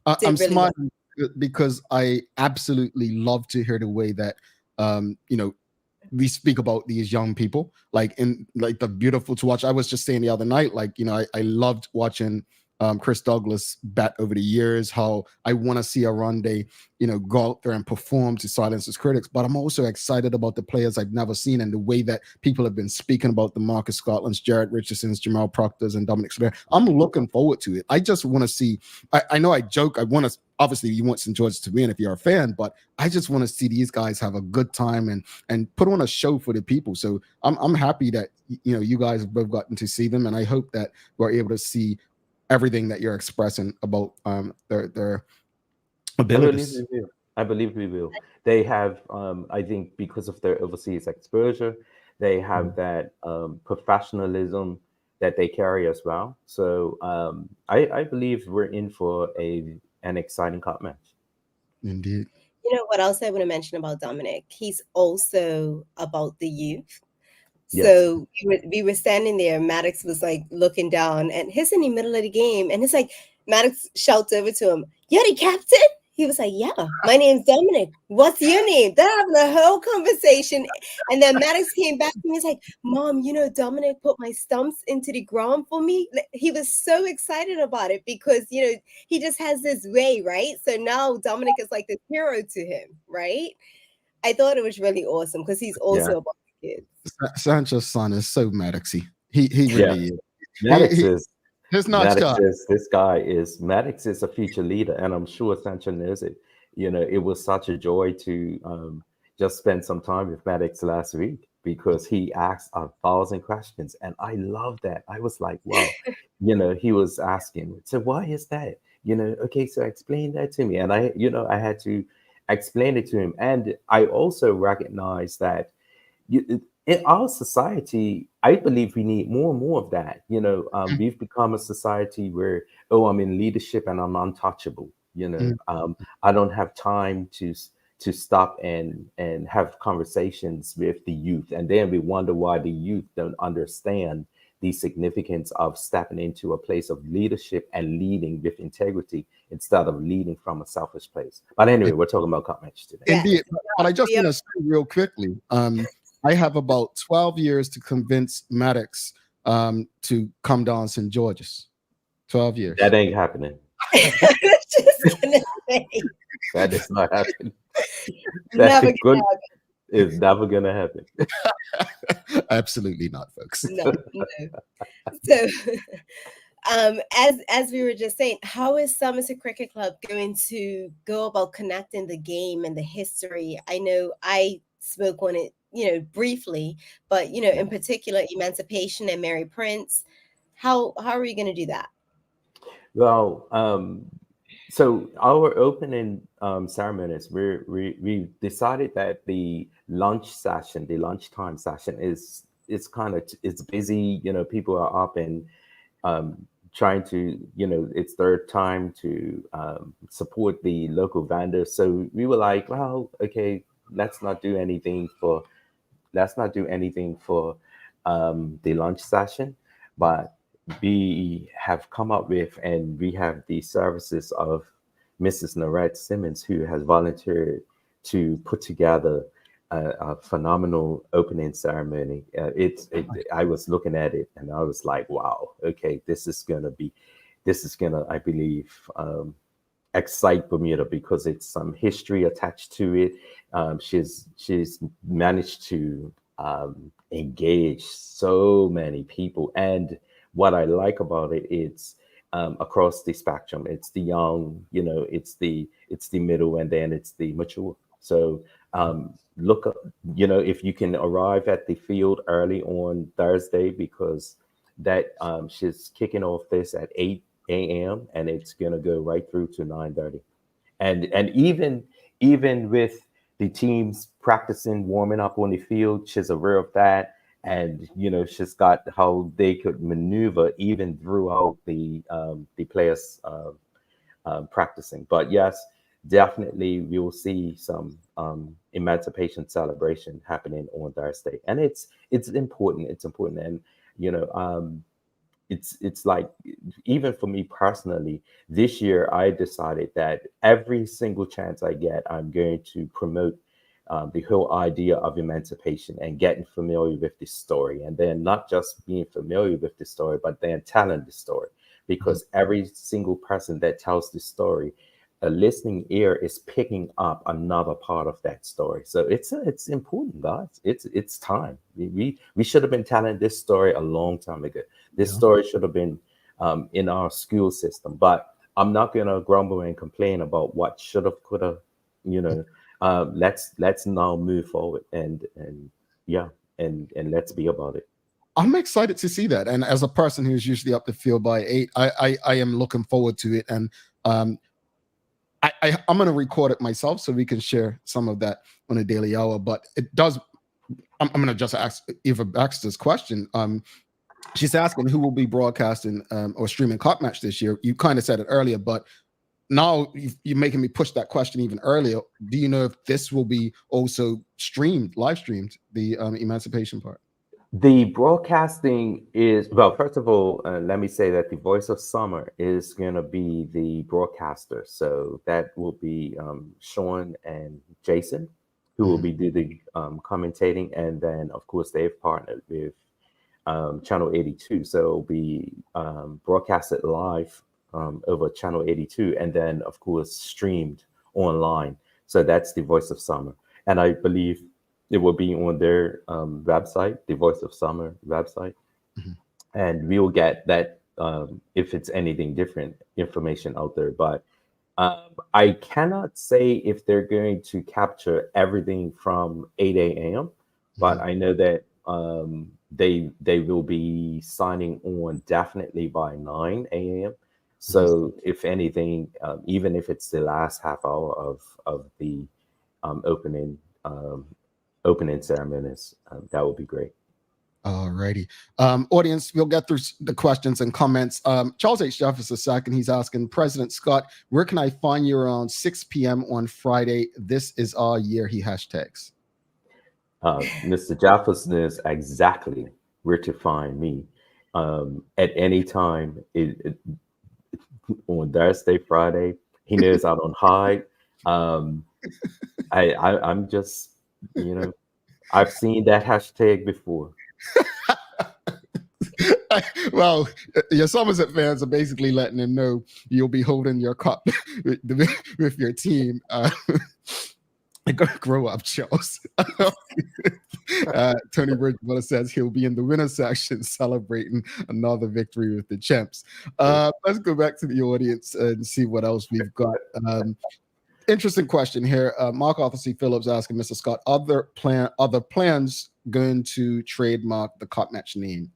I'm smiling because I absolutely love to hear the way that we speak about these young people, like the beautiful to watch. I was just saying the other night, I loved watching Chris Douglas bat over the years, how I want to see Aronde, go out there and perform to silence his critics. But I'm also excited about the players I've never seen and the way that people have been speaking about the Marcus Scotland's, Jared Richardson's, Jamal Proctor's, and Dominic Sabir. I'm looking forward to it. I just want to see, I know I joke, I want to, obviously you want St. George to win if you're a fan, but I just want to see these guys have a good time and put on a show for the people. So I'm happy that, you guys have both gotten to see them. And I hope that we're able to see everything that you're expressing about their abilities. I believe we will. They have, I think, because of their overseas exposure, they have that professionalism that they carry as well. So I believe we're in for an exciting cup match. Indeed. You know what else I want to mention about Dominic? He's also about the youth. Yes. So we were standing there. Maddox was like looking down, and he's in the middle of the game, and it's like Maddox shouts over to him, "You're the captain?" He was like, "Yeah, my name's Dominic. What's your name?" They're having a whole conversation, and then Maddox came back to me. He's like, "Mom, Dominic put my stumps into the ground for me." He was so excited about it because he just has this way, right? So now Dominic is like the hero to him, right? I thought it was really awesome because he's also about the kids. Sancho's son is so Maddoxy. He really is. Maddox is. Maddox is a future leader, and I'm sure Sancho knows it. It was such a joy to just spend some time with Maddox last week because he asked 1,000 questions, and I love that. I was like, wow, he was asking, so why is that? Okay, so explain that to me, and I had to explain it to him, and I also recognize that. In our society, I believe we need more and more of that. We've become a society where, I'm in leadership and I'm untouchable. I don't have time to stop and have conversations with the youth. And then we wonder why the youth don't understand the significance of stepping into a place of leadership and leading with integrity instead of leading from a selfish place. But anyway, we're talking about cup match today. Indeed. But I just want to say real quickly, I have about 12 years to convince Maddox to come down St. George's. 12 years. That ain't happening. Just gonna say. That is not happening. Never gonna happen. It's never gonna happen. Absolutely not, folks. No, no. So, as we were just saying, how is Somerset Cricket Club going to go about connecting the game and the history? I know I spoke on it, briefly, but in particular, Emancipation and Mary Prince. How are we going to do that? Well, so our opening ceremonies, we decided that the lunchtime session is kind of it's busy. People are up and trying to, it's their time to support the local vendors. So we were like, well, okay, let's not do anything for the lunch session, but we have come up with, and we have the services of Mrs. Norette Simmons, who has volunteered to put together a phenomenal opening ceremony. I was looking at it and I was like, wow, okay, this is gonna, I believe, excite Bermuda, because it's some history attached to it. She's managed to engage so many people, and what I like about it, it's across the spectrum. It's the young, it's the middle, and then it's the mature. So look up, if you can arrive at the field early on Thursday, because that she's kicking off this at 8 a.m. and it's gonna go right through to 9:30, and even with the teams practicing, warming up on the field, she's aware of that, and she's got how they could maneuver even throughout the players practicing. But yes, definitely we will see some emancipation celebration happening on Thursday, and it's important. It's important, and it's like, even for me personally, this year I decided that every single chance I get, I'm going to promote the whole idea of emancipation and getting familiar with the story, and then not just being familiar with the story, but then telling the story, because every single person that tells the story, a listening ear is picking up another part of that story. So it's important, guys. It's time. We should have been telling this story a long time ago. This story should have been in our school system. But I'm not gonna grumble and complain about what should have, could have. Let's now move forward and let's be about it. I'm excited to see that. And as a person who's usually up the field by 8, I am looking forward to it. And I'm going to record it myself so we can share some of that on a daily hour. But it does. I'm going to just ask Eva Baxter's question. She's asking who will be broadcasting or streaming Cup Match this year. You kind of said it earlier, but now you're making me push that question even earlier. Do you know if this will be also live streamed, the emancipation part? The broadcasting is, well, first of all, let me say that the Voice of Summer is going to be the broadcaster. So that will be Sean and Jason, who will be doing the commentating. And then, of course, they've partnered with Channel 82. So it'll be broadcasted live over Channel 82. And then, of course, streamed online. So that's the Voice of Summer. And I believe it will be on their website, the Voice of Summer website. And we'll get that, if it's anything different, information out there. But I cannot say if they're going to capture everything from 8 a.m., but I know that they will be signing on definitely by 9 a.m. So if anything, even if it's the last half hour of the opening ceremonies, that would be great. Alrighty. Audience, we'll get through the questions and comments. Charles H. Jefferson II, he's asking, President Scott, where can I find you around 6 p.m. on Friday? This is our year, he hashtags. Mr. Jefferson is exactly where to find me at any time on Thursday, Friday. He knows I don't hide. I'm just, I've seen that hashtag before. Well, your Somerset fans are basically letting him know you'll be holding your cup with your team. Grow up, Charles. Tony Bridgewater says he'll be in the winner section celebrating another victory with the champs. Let's go back to the audience and see what else we've got. Interesting question here. Mark Arthur C. Phillips asking Mr. Scott, other plans going to trademark the Cup Match name?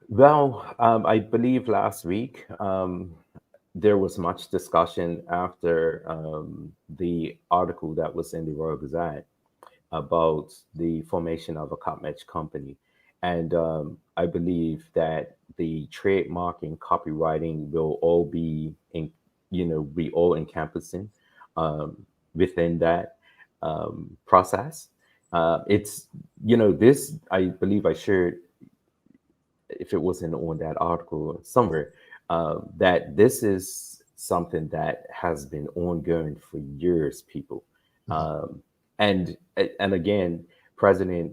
Well, I believe last week there was much discussion after the article that was in the Royal Gazette about the formation of a cup match company. And I believe that the trademarking, copywriting will all be be all encompassing within that process. It's, this, I believe I shared, if it wasn't on that article somewhere, that this is something that has been ongoing for years, people. And again, President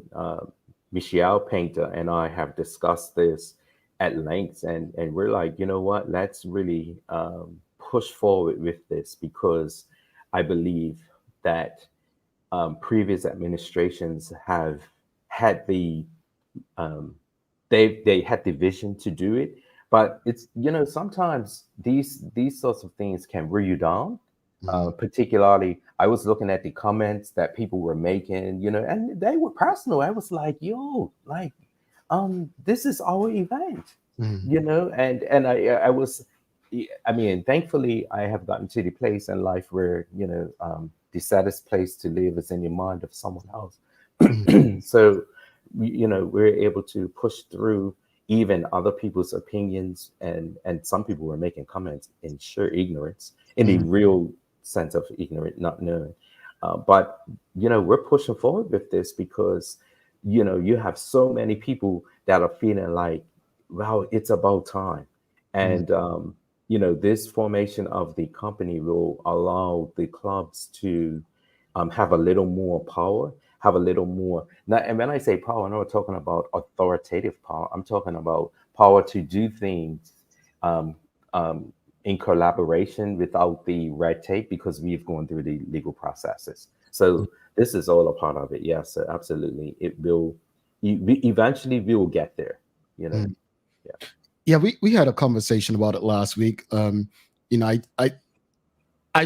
Michelle Painter and I have discussed this at length, and we're like, you know what, let's really push forward with this, because I believe that previous administrations have had the they had the vision to do it, but it's, sometimes these sorts of things can wear you down. Particularly, I was looking at the comments that people were making, and they were personal. I was like, yo, like, this is our event, and I was, I mean, thankfully I have gotten to the place in life where, the saddest place to live is in your mind of someone else. So, we're able to push through even other people's opinions, and some people were making comments in sheer ignorance, in the real sense of ignorant, not knowing. But we're pushing forward with this because you have so many people that are feeling like, wow, it's about time. And this formation of the company will allow the clubs to have a little more power, have a little more. Now, and when I say power, I'm not talking about authoritative power. I'm talking about power to do things in collaboration without the red tape, because we've gone through the legal processes. So this is all a part of it. Yes, absolutely. It will. Eventually, we will get there. Yeah, we had a conversation about it last week. I've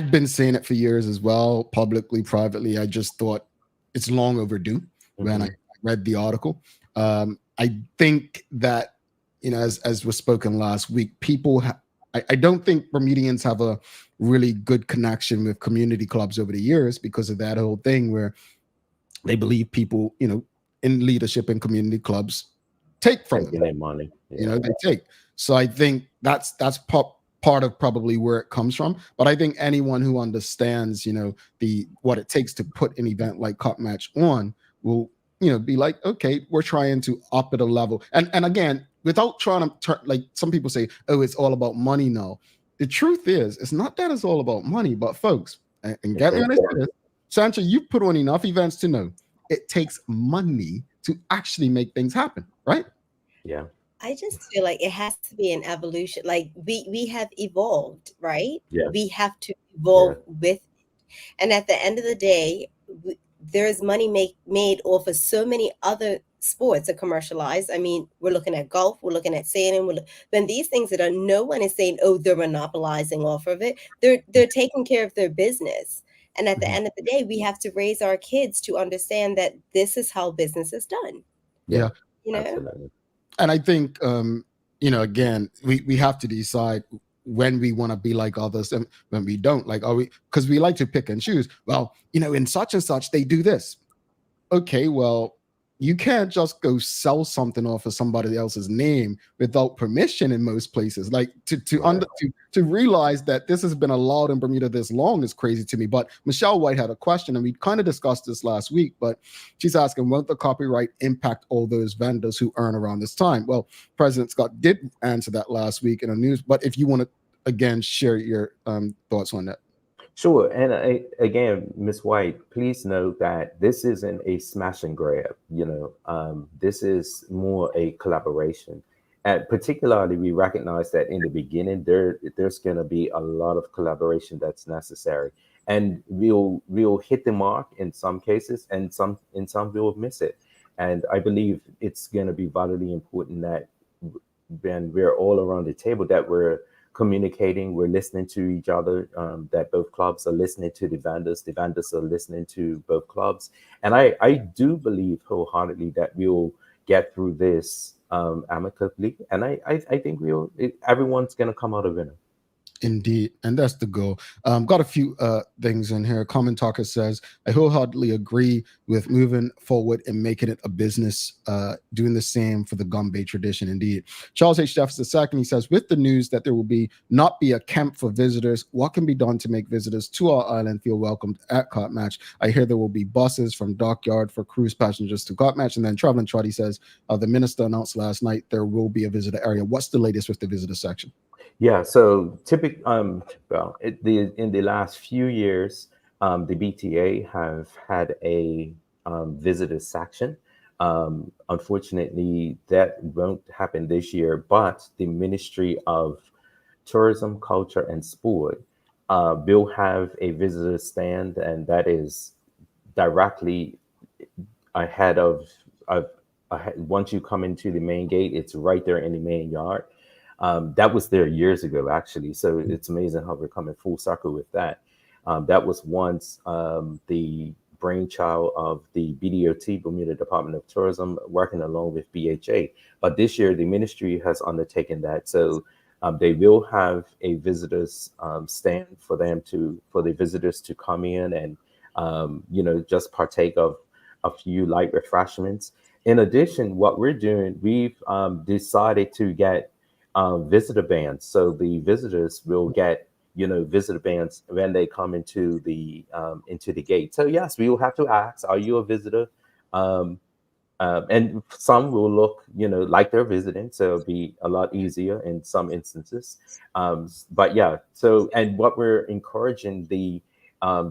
been saying it for years as well, publicly, privately. I just thought it's long overdue when I read the article. I think that, as was spoken last week, people, I don't think Bermudians have a really good connection with community clubs over the years because of that whole thing where they believe people, in leadership in community clubs take from them. Their money. They take. So I think that's part of probably where it comes from. But I think anyone who understands, what it takes to put an event like Cup Match on will, be like, okay, we're trying to up at a level. And again, without trying to turn, like some people say, oh, it's all about money now. The truth is, it's not that it's all about money, but folks, and get me on this, Sancho, you've put on enough events to know it takes money to actually make things happen, right? Yeah. I just feel like it has to be an evolution. Like we have evolved, right? Yeah. We have to evolve with it. And at the end of the day, there's money made off of so many other sports are commercialized. I mean, we're looking at golf, we're looking at sailing. When these things that are, no one is saying, oh, they're monopolizing off of it. They're taking care of their business. And at the end of the day, we have to raise our kids to understand that this is how business is done. Yeah. Absolutely. And I think, again, we have to decide when we want to be like others and when we don't. Like, are we, because we like to pick and choose. Well, in such and such, they do this. Okay, well, you can't just go sell something off of somebody else's name without permission in most places. Like to realize that this has been allowed in Bermuda this long is crazy to me. But Michelle White had a question, and we kind of discussed this last week, but she's asking, won't the copyright impact all those vendors who earn around this time? Well, President Scott did answer that last week in the news, but if you want to, again, share your thoughts on that. Sure. And again, Ms. White, please note that this isn't a smash and grab. This is more a collaboration. And particularly, we recognize that in the beginning, there's going to be a lot of collaboration that's necessary. and we'll hit the mark in some cases, and some we'll miss it. And I believe it's going to be vitally important that when we're all around the table, that we're communicating, we're listening to each other, that both clubs are listening to the vendors are listening to both clubs. And I do believe wholeheartedly that we'll get through this amicably. And I think everyone's going to come out a winner. Indeed, and that's the goal. Got a few things in here. Common Talker says, I wholeheartedly agree with moving forward and making it a business, doing the same for the Gombe tradition. Indeed. Charles H. Jefferson II, he says, with the news that there will not be a camp for visitors, what can be done to make visitors to our island feel welcomed at Cart Match? I hear there will be buses from Dockyard for cruise passengers to Cart Match. And then Traveling Trotty says, the minister announced last night there will be a visitor area. What's the latest with the visitor section? Yeah, so in the last few years, the BTA have had a visitor section. Unfortunately, that won't happen this year, but the Ministry of Tourism, Culture, and Sport will have a visitor stand, and that is directly ahead of once you come into the main gate, it's right there in the main yard. That was there years ago, actually. So it's amazing how we're coming full circle with that. That was once the brainchild of the BDOT, Bermuda Department of Tourism, working along with BHA. But this year, the ministry has undertaken that. So they will have a visitors stand for the visitors to come in and, just partake of a few light refreshments. In addition, what we're doing, we've decided to get visitor bands. So the visitors will get, visitor bands when they come into the gate. So yes, we will have to ask, are you a visitor? And some will look, like they're visiting. So it'll be a lot easier in some instances. But yeah, and what we're encouraging the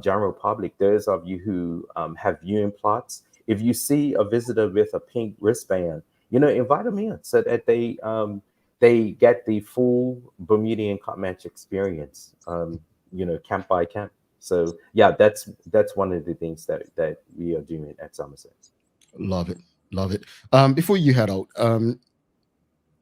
general public, those of you who have viewing plots, if you see a visitor with a pink wristband, invite them in so that they get the full Bermudian Cart Match experience, camp by camp. So yeah, that's one of the things that we are doing at Somerset. Love it. Before you head out,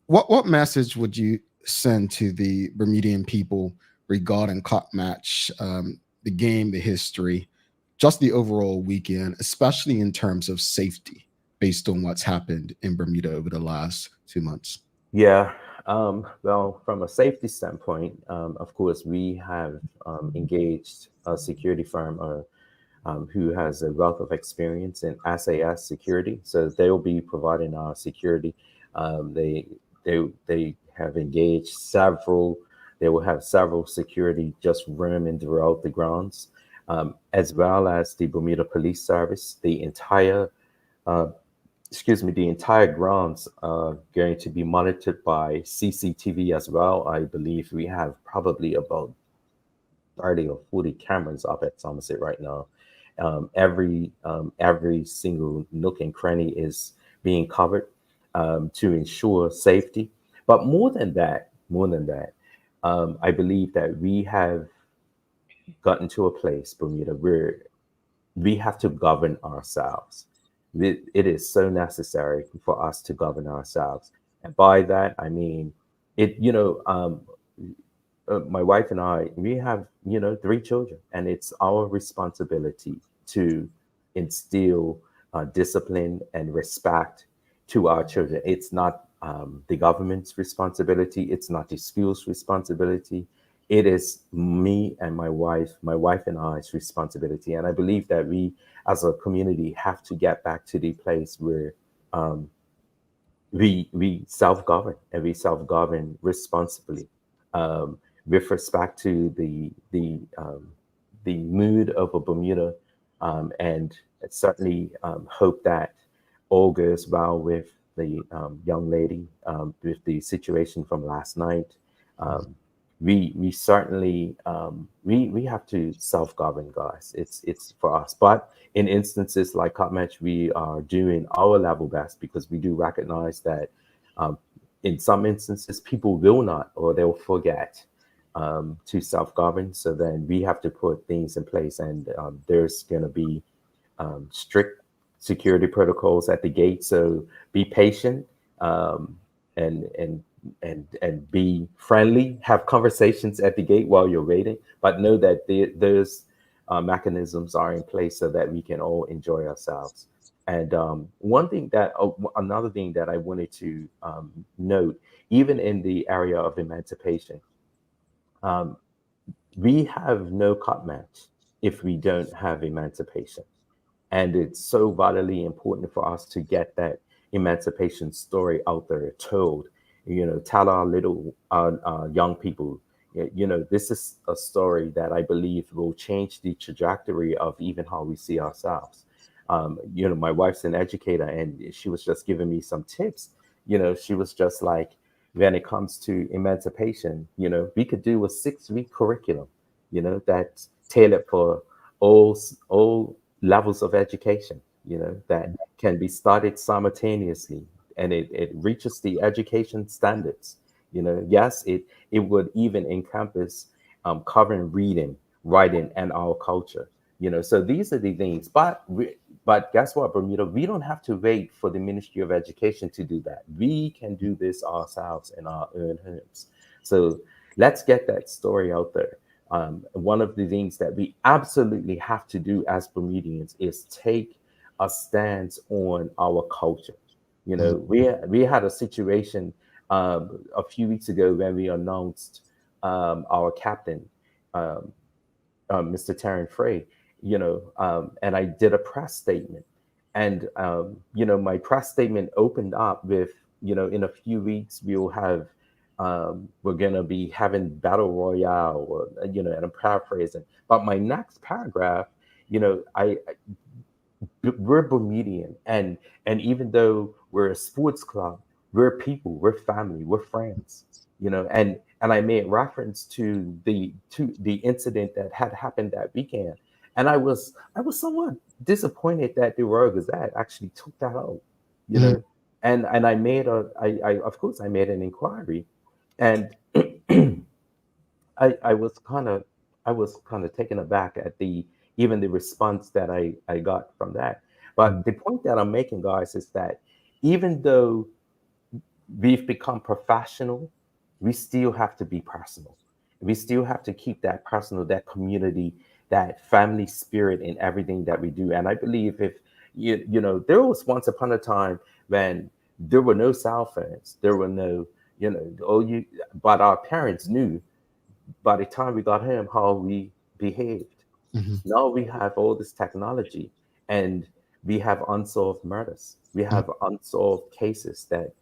what message would you send to the Bermudian people regarding Cart Match, the game, the history, just the overall weekend, especially in terms of safety, based on what's happened in Bermuda over the last 2 months? Yeah. Well, from a safety standpoint, of course, we have engaged a security firm who has a wealth of experience in SAS security. So they will be providing our security. They have engaged several. They will have several security just roaming throughout the grounds, as well as the Bermuda Police Service. The entire grounds are going to be monitored by CCTV as well. I believe we have probably about 30 or 40 cameras up at Somerset right now. Every single nook and cranny is being covered to ensure safety. But more than that, I believe that we have gotten to a place, Bermuda, where we have to govern ourselves. It is so necessary for us to govern ourselves. And by that, I mean, my wife and I, we have, 3 children, and it's our responsibility to instill discipline and respect to our children. It's not the government's responsibility. It's not the school's responsibility. It is me and my wife and I's responsibility. And I believe that we, as a community, have to get back to the place where we self-govern, and we self-govern responsibly, with respect to the mood of a Bermuda, and certainly hope that all goes well with the young lady, with the situation from last night. We certainly we have to self-govern, guys. It's for us. But in instances like Cart Match, we are doing our level best, because we do recognize that in some instances people will not, or they'll forget to self-govern. So then we have to put things in place, and there's going to be strict security protocols at the gate. So be patient, and be friendly. Have conversations at the gate while you're waiting, but know that those mechanisms are in place so that we can all enjoy ourselves. And another thing that I wanted to note, even in the area of emancipation, um, we have no cut match if we don't have emancipation. And it's so vitally important for us to get that emancipation story out there told, tell our little young people, this is a story that I believe will change the trajectory of even how we see ourselves. My wife's an educator, and she was just giving me some tips. She was just like, when it comes to emancipation, we could do a 6-week curriculum, that's tailored for all levels of education, that can be started simultaneously, and it reaches the education standards. Yes, it would even encompass covering reading, writing, and our culture. So these are the things. But guess what, Bermuda? We don't have to wait for the Ministry of Education to do that. We can do this ourselves in our own homes. So let's get that story out there. One of the things that we absolutely have to do as Bermudians is take a stance on our culture. We had a situation a few weeks ago when we announced our captain, Mr. Taryn Frey, and I did a press statement. And, my press statement opened up with, in a few weeks, we're going to be having battle royale, or, and I'm paraphrasing. But my next paragraph, we're Bermudian, and even though we're a sports club, we're people, we're family, we're friends, and I made reference to the incident that had happened that weekend, and I was somewhat disappointed that the Royal Gazette actually took that out, and I made I of course I made an inquiry, and I was kind of taken aback at even the response that I got from that. But the point that I'm making, guys, is that even though we've become professional, we still have to be personal. We still have to keep that personal, that community, that family spirit in everything that we do. And I believe if there was once upon a time when there were no cell phones, there were no, but our parents knew by the time we got home how we behaved. Now we have all this technology, and we have unsolved murders. We have unsolved cases that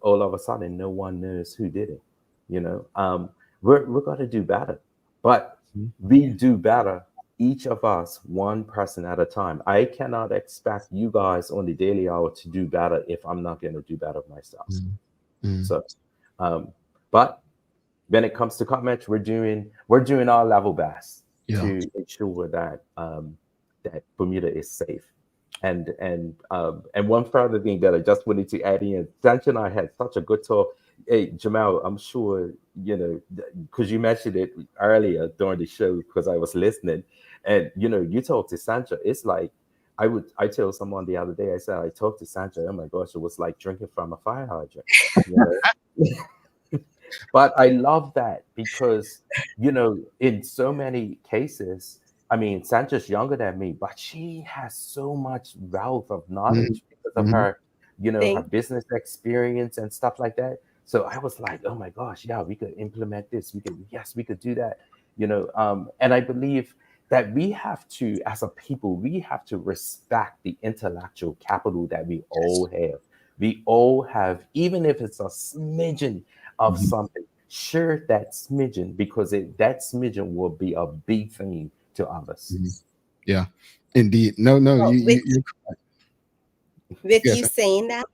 all of a sudden no one knows who did it. We're going to do better, but we do better, each of us, one person at a time. I cannot expect you guys on the daily hour to do better if I'm not going to do better myself. So, but when it comes to cut match, we're doing our level best to ensure that that Bermuda is safe. And one further thing that I just wanted to add in, Sancho and I had such a good talk. Hey, Jamal, I'm sure because you mentioned it earlier during the show because I was listening, and you talked to Sancho. It's like I told someone the other day. I said I talked to Sancho. Oh my gosh, it was like drinking from a fire hydrant. But I love that because, in so many cases, I mean, Sandra's younger than me, but she has so much wealth of knowledge because of her, her business experience and stuff like that. So I was like, oh my gosh, yeah, we could implement this. We could do that, and I believe that we have to, as a people, we have to respect the intellectual capital that we all have. We all have, even if it's a smidgen of something, share that smidgen, because that smidgen will be a big thing to others. Yeah, indeed. No, Well, you're with you saying that,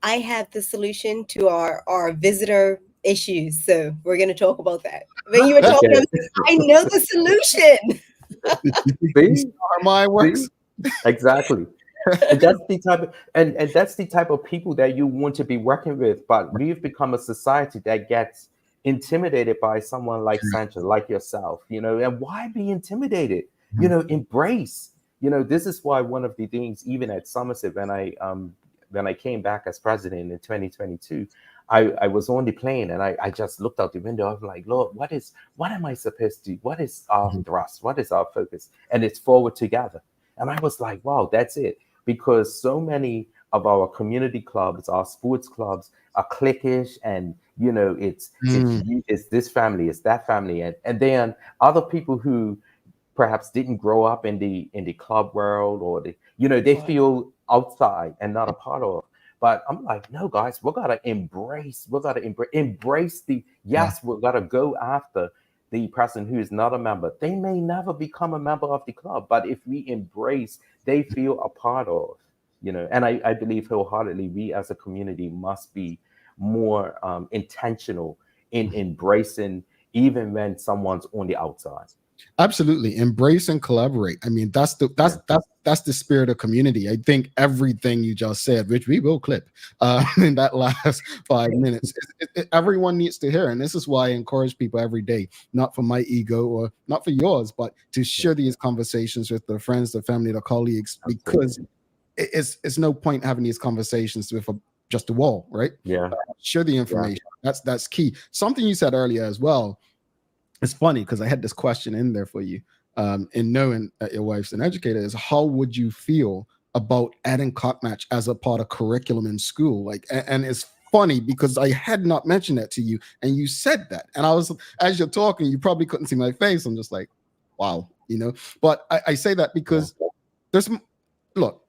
I have the solution to our visitor issues. So we're going to talk about that. When you were talking, I know the solution. See how my works. Exactly. And that's the type of, and that's the type of people that you want to be working with. But we've become a society that gets intimidated by someone like Sancho, like yourself, and why be intimidated? Embrace. This is why one of the things, even at Somerset, when I came back as president in 2022, I was on the plane and I just looked out the window. I was like, Lord, what am I supposed to do? What is our thrust? What is our focus? And it's forward together. And I was like, wow, that's it. Because so many of our community clubs, our sports clubs are cliquish, and it's this family, it's that family, and then other people who perhaps didn't grow up in the club world, or they feel outside and not a part of. But I'm like, no, guys, we gotta embrace the yes, we gotta go after the person who is not a member. They may never become a member of the club, but if we embrace, they feel a part of, and I believe wholeheartedly we as a community must be more intentional in embracing, even when someone's on the outside. Absolutely, embrace and collaborate. I mean, that's the spirit of community. I think everything you just said, which we will clip in that last 5 minutes, everyone needs to hear. And this is why I encourage people every day, not for my ego or not for yours, but to share these conversations with their friends, their family, their colleagues, because it's no point having these conversations with just a wall, right? Share the information. That's key. Something you said earlier as well. It's funny because I had this question in there for you. In knowing that your wife's an educator, is how would you feel about adding cot match as a part of curriculum in school? Like, and it's funny because I had not mentioned that to you, and you said that, and I was, as you're talking, you probably couldn't see my face. I'm just like, wow, But I say that because look,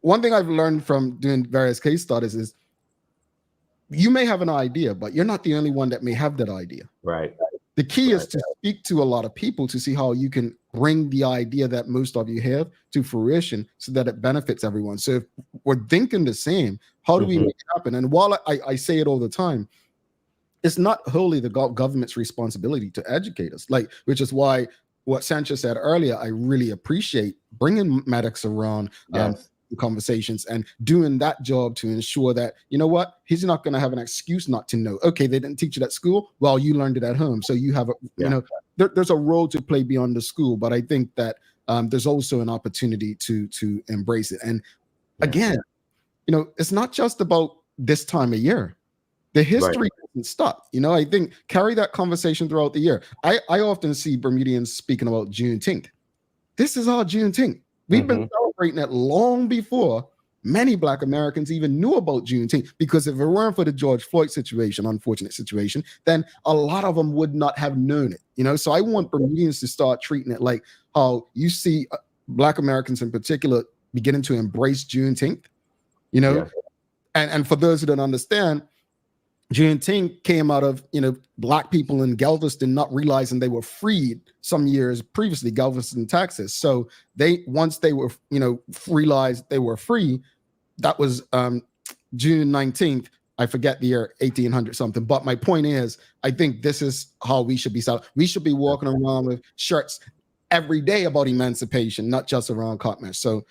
one thing I've learned from doing various case studies is you may have an idea, but you're not the only one that may have that idea. Right. The key is to speak to a lot of people to see how you can bring the idea that most of you have to fruition so that it benefits everyone. So if we're thinking the same, how do we make it happen? And while I say it all the time, it's not wholly the government's responsibility to educate us, which is why what Sancho said earlier, I really appreciate bringing medics around conversations and doing that job to ensure that, he's not going to have an excuse not to know. Okay, they didn't teach it at school. Well, you learned it at home. So you have there's a role to play beyond the school. But I think that there's also an opportunity to embrace it. And again, it's not just about this time of year. The history doesn't stop. I think carry that conversation throughout the year. I often see Bermudians speaking about Juneteenth. This is our Juneteenth. We've been celebrating it long before many Black Americans even knew about Juneteenth, because if it weren't for the George Floyd situation, unfortunate situation, then a lot of them would not have known it. So I want Bermudians to start treating it like how you see Black Americans in particular beginning to embrace Juneteenth, and for those who don't understand, Juneteenth came out of, Black people in Galveston not realizing they were freed some years previously, Galveston, Texas. So once they were, realized they were free, that was June 19th. I forget the year, 1800 something. But my point is, I think this is how we should be. We should be walking around with shirts every day about emancipation, not just around cot match. So,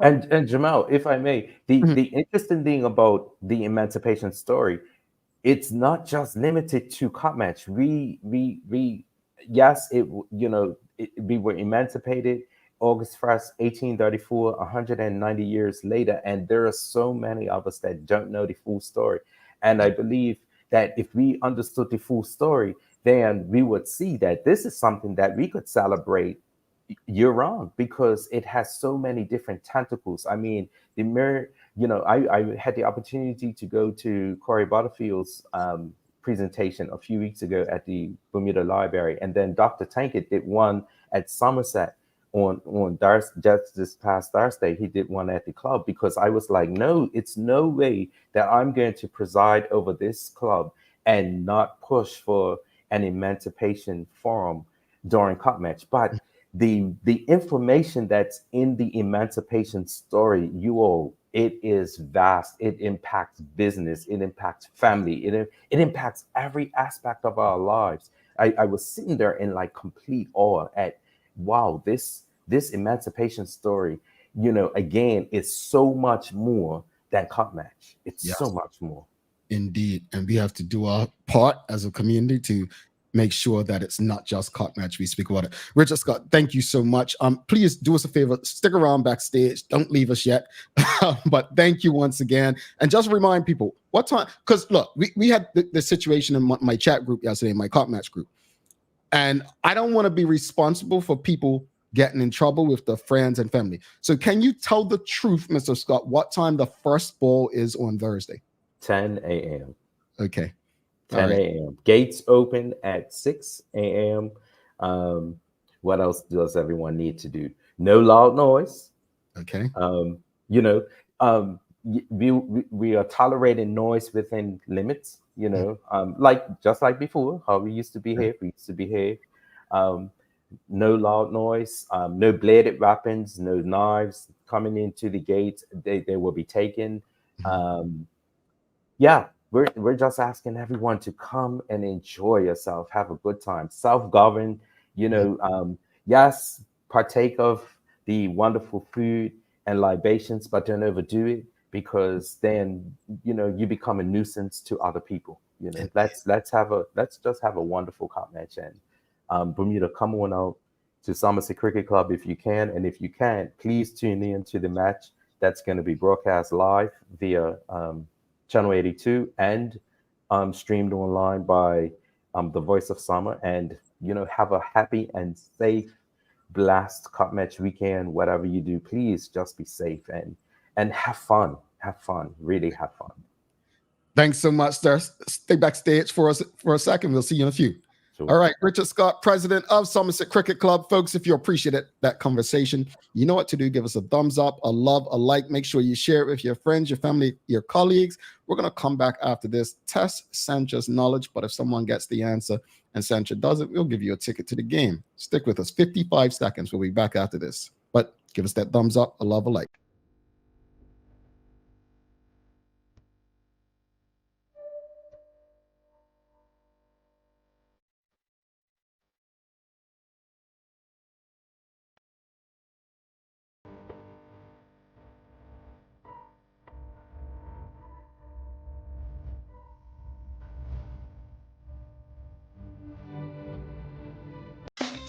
and Jamal, if I may, the interesting thing about the emancipation story, it's not just limited to cot match. We yes, we were emancipated August 1st, 1834, 190 years later, and there are so many of us that don't know the full story. And I believe that if we understood the full story, then we would see that this is something that we could celebrate year-round, because it has so many different tentacles. I mean, I had the opportunity to go to Corey Butterfield's presentation a few weeks ago at the Bermuda Library, and then Dr. Tankett did one at Somerset on just this past Thursday. He did one at the club, because I was like, no, it's no way that I'm going to preside over this club and not push for an emancipation forum during cot match. But the information that's in the emancipation story, it is vast. It impacts business. It impacts family. It impacts every aspect of our lives. I was sitting there in like complete awe at, wow, this emancipation story, again, is so much more than cot match. It's so much more. Indeed. And we have to do our part as a community to make sure that it's not just cock match we speak about it. Richard Scott, thank you so much. Please do us a favor, stick around backstage, don't leave us yet. But thank you once again, and just remind people what time, because look, we had the situation in my chat group yesterday, my cock match group, and I don't want to be responsible for people getting in trouble with the friends and family. So can you tell the truth, Mr. Scott, what time the first ball is on Thursday? 10 a.m. Okay. 10 a.m. Gates open at 6 a.m. What else does everyone need to do? No loud noise. Okay. We are tolerating noise within limits, like just like before, how we used to behave. We used to behave. No loud noise, no bladed weapons, no knives coming into the gates. They will be taken. Yeah, we're just asking everyone to come and enjoy yourself, have a good time, self-govern. Yes, partake of the wonderful food and libations, but don't overdo it, because then you become a nuisance to other people. Let's just have a wonderful cup match. And Bermuda, come on out to Somerset Cricket Club if you can, and if you can't, please tune in to the match that's going to be broadcast live via Channel 82 and streamed online by the Voice of Summer. And have a happy and safe blast cup match weekend. Whatever you do, please just be safe and have fun. Really have fun. Thanks so much, sir. Stay backstage for us for a second. We'll see you in a few. Sure. All right, Richard Scott, president of Somerset Cricket Club. Folks, if you appreciated that conversation, you know what to do. Give us a thumbs up, a love, a like. Make sure you share it with your friends, your family, your colleagues. We're going to come back after this, test Sancha's knowledge. But if someone gets the answer and Sancha doesn't, we'll give you a ticket to the game. Stick with us. 55 seconds. We'll be back after this. But give us that thumbs up, a love, a like.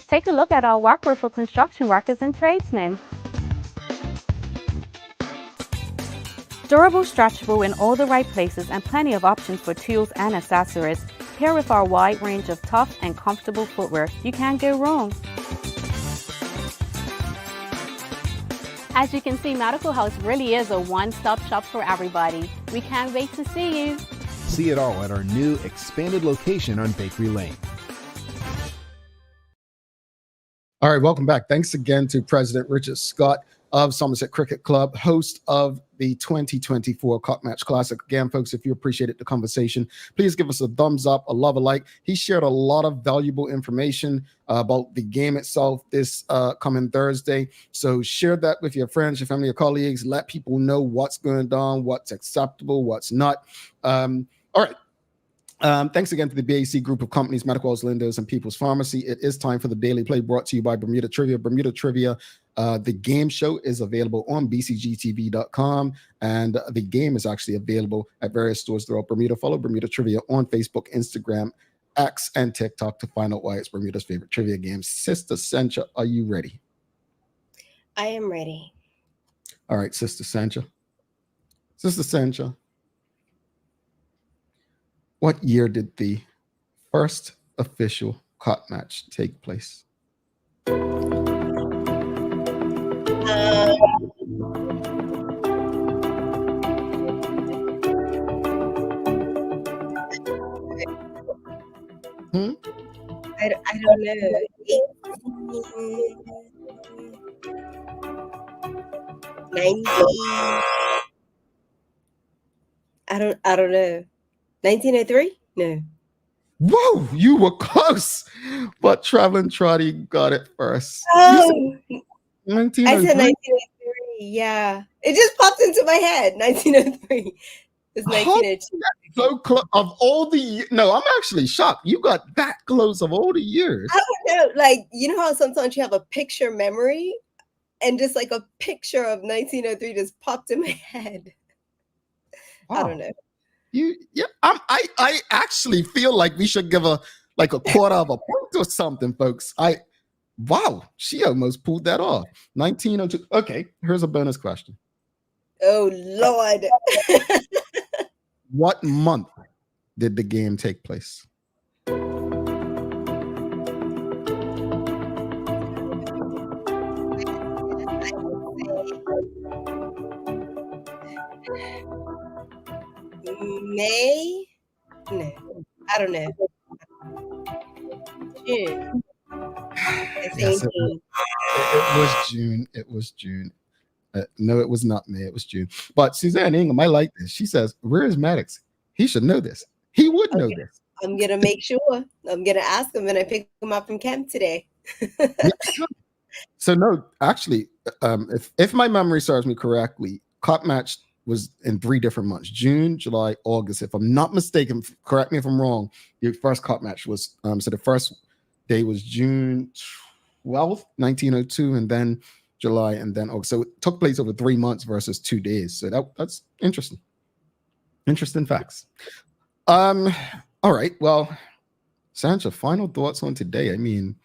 Take a look at our workwear for construction workers and tradesmen. Durable, stretchable in all the right places, and plenty of options for tools and accessories. Paired with our wide range of tough and comfortable footwear, you can't go wrong. As you can see, Medical House really is a one-stop shop for everybody. We can't wait to see you. See it all at our new expanded location on Bakery Lane. All right, welcome back. Thanks again to President Richard Scott of Somerset Cricket Club, host of the 2024 Cup Match Classic. Again, folks, if you appreciated the conversation, please give us a thumbs up, a love, a like. He shared a lot of valuable information about the game itself this coming Thursday. So share that with your friends, your family, your colleagues. Let people know what's going on, what's acceptable, what's not. All right. Thanks again to the BAC group of companies, Medicals, Lindos, and People's Pharmacy. It is time for the Daily Play, brought to you by Bermuda Trivia. Bermuda Trivia, the game show is available on bcgtv.com, and the game is actually available at various stores throughout Bermuda. Follow Bermuda Trivia on Facebook, Instagram, X, and TikTok to find out why it's Bermuda's favorite trivia game. Sister Sancha, are you ready? I am ready. All right, Sister Sancha. Sister Sancha, what year did the first official cup match take place? I don't know. 90. I don't know. 1903? No. Whoa, you were close, but Traveling Trotty got it first. Oh, 1903? I said 1903. Yeah, it just popped into my head. 1903. It's 1902. So close of all the no, I'm actually shocked. You got that close of all the years. I don't know. Like, you know how sometimes you have a picture memory, and just like a picture of 1903 just popped in my head. Wow. I don't know. I actually feel like we should give a quarter of a point or something, folks. Wow, she almost pulled that off. 1902. Okay, here's a bonus question. Oh Lord. What month did the game take place? May? No, I don't know. June. Yes, it was June. It was June. No, it was not May. It was June. But Suzanne Ingham, I like this. She says, "Where is Maddox? He should know this. He would know this." I'm gonna make sure. I'm gonna ask him when I pick him up from camp today. So no, actually, if my memory serves me correctly, Cup match was in 3 different months: June, July, August. If I'm not mistaken, correct me if I'm wrong. The first Cup match was so the first day was June 12th, 1902, and then July, and then August. So it took place over 3 months versus 2 days. So that's interesting. Interesting facts. All right. Well, Sancha, final thoughts on today. I mean,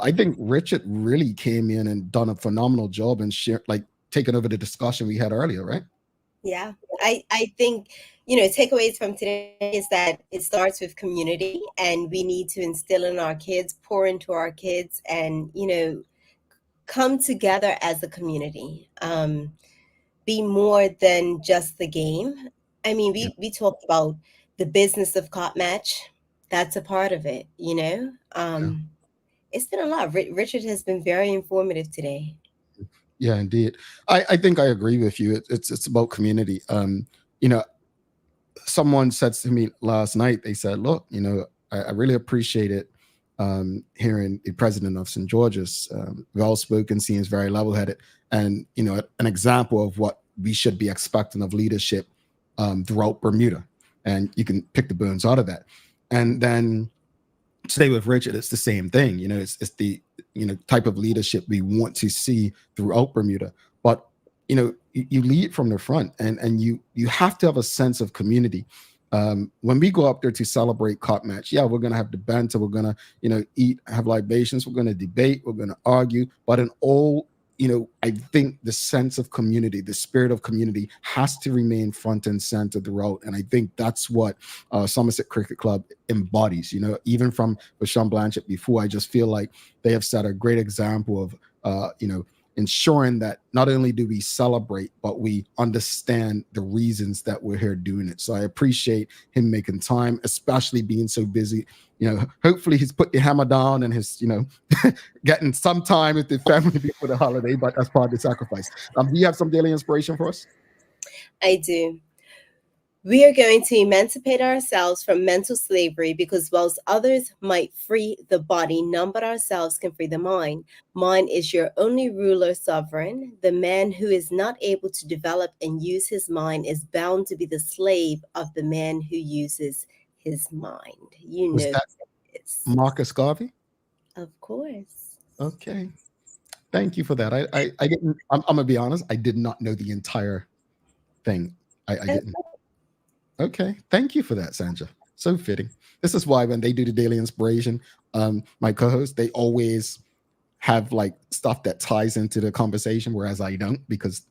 I think Richard really came in and done a phenomenal job and taking over the discussion we had earlier, right? Yeah, I think, takeaways from today is that it starts with community, and we need to instill in our kids, pour into our kids, and, come together as a community. Be more than just the game. I mean, we talked about the business of cop match. That's a part of it, It's been a lot. Richard has been very informative today. Yeah, indeed. I think I agree with you. It's about community. Someone said to me last night, they said, look, I really appreciate it hearing the president of St. George's, well-spoken, seems very level-headed, and, an example of what we should be expecting of leadership throughout Bermuda. And you can pick the bones out of that. And then today with Richard, it's the same thing. It's the type of leadership we want to see throughout Bermuda. But you lead from the front, and you have to have a sense of community. When we go up there to celebrate Cop match, we're gonna have the banter, we're gonna eat, have libations, we're gonna debate, we're gonna argue, but in all, I think the sense of community, the spirit of community has to remain front and center throughout. And I think that's what Somerset Cricket Club embodies. Even from Sean Blanchett before, I just feel like they have set a great example of, ensuring that not only do we celebrate, but we understand the reasons that we're here doing it. So I appreciate him making time, especially being so busy. Hopefully he's put the hammer down and his, getting some time with the family before the holiday, but that's part of the sacrifice. Do you have some daily inspiration for us? I do. We are going to emancipate ourselves from mental slavery, because whilst others might free the body, none but ourselves can free the mind. Mind is your only ruler, sovereign. The man who is not able to develop and use his mind is bound to be the slave of the man who uses his mind. Was that Marcus Garvey? Of course. Okay. Thank you for that. I didn't, I'm gonna be honest, I did not know the entire thing. I didn't. Okay, thank you for that, Sanja. So fitting. This is why when they do the daily inspiration, my co-hosts, they always have stuff that ties into the conversation, whereas I don't, because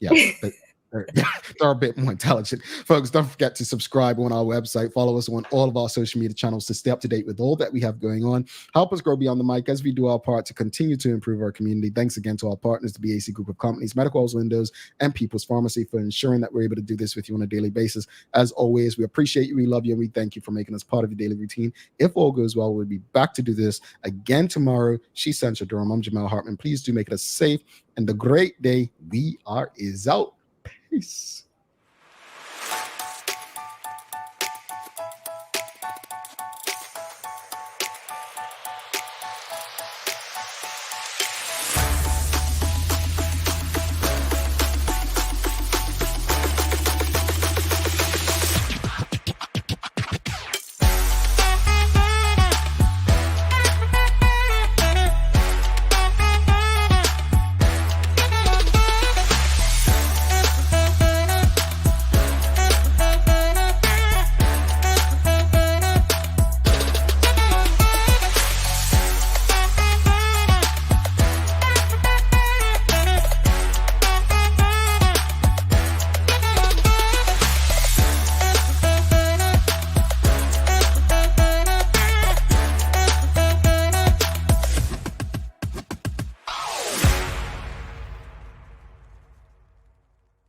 they're a bit more intelligent. Folks, don't forget to subscribe on our website. Follow us on all of our social media channels to stay up to date with all that we have going on. Help us grow beyond the mic as we do our part to continue to improve our community. Thanks again to our partners, the BAC Group of Companies, Medical House Windows, and People's Pharmacy, for ensuring that we're able to do this with you on a daily basis. As always, we appreciate you, we love you, and we thank you for making us part of your daily routine. If all goes well, we'll be back to do this again tomorrow. She's Sancha Durham. I'm Jamal Hartman. Please do make it a safe and a great day. We are out. Peace.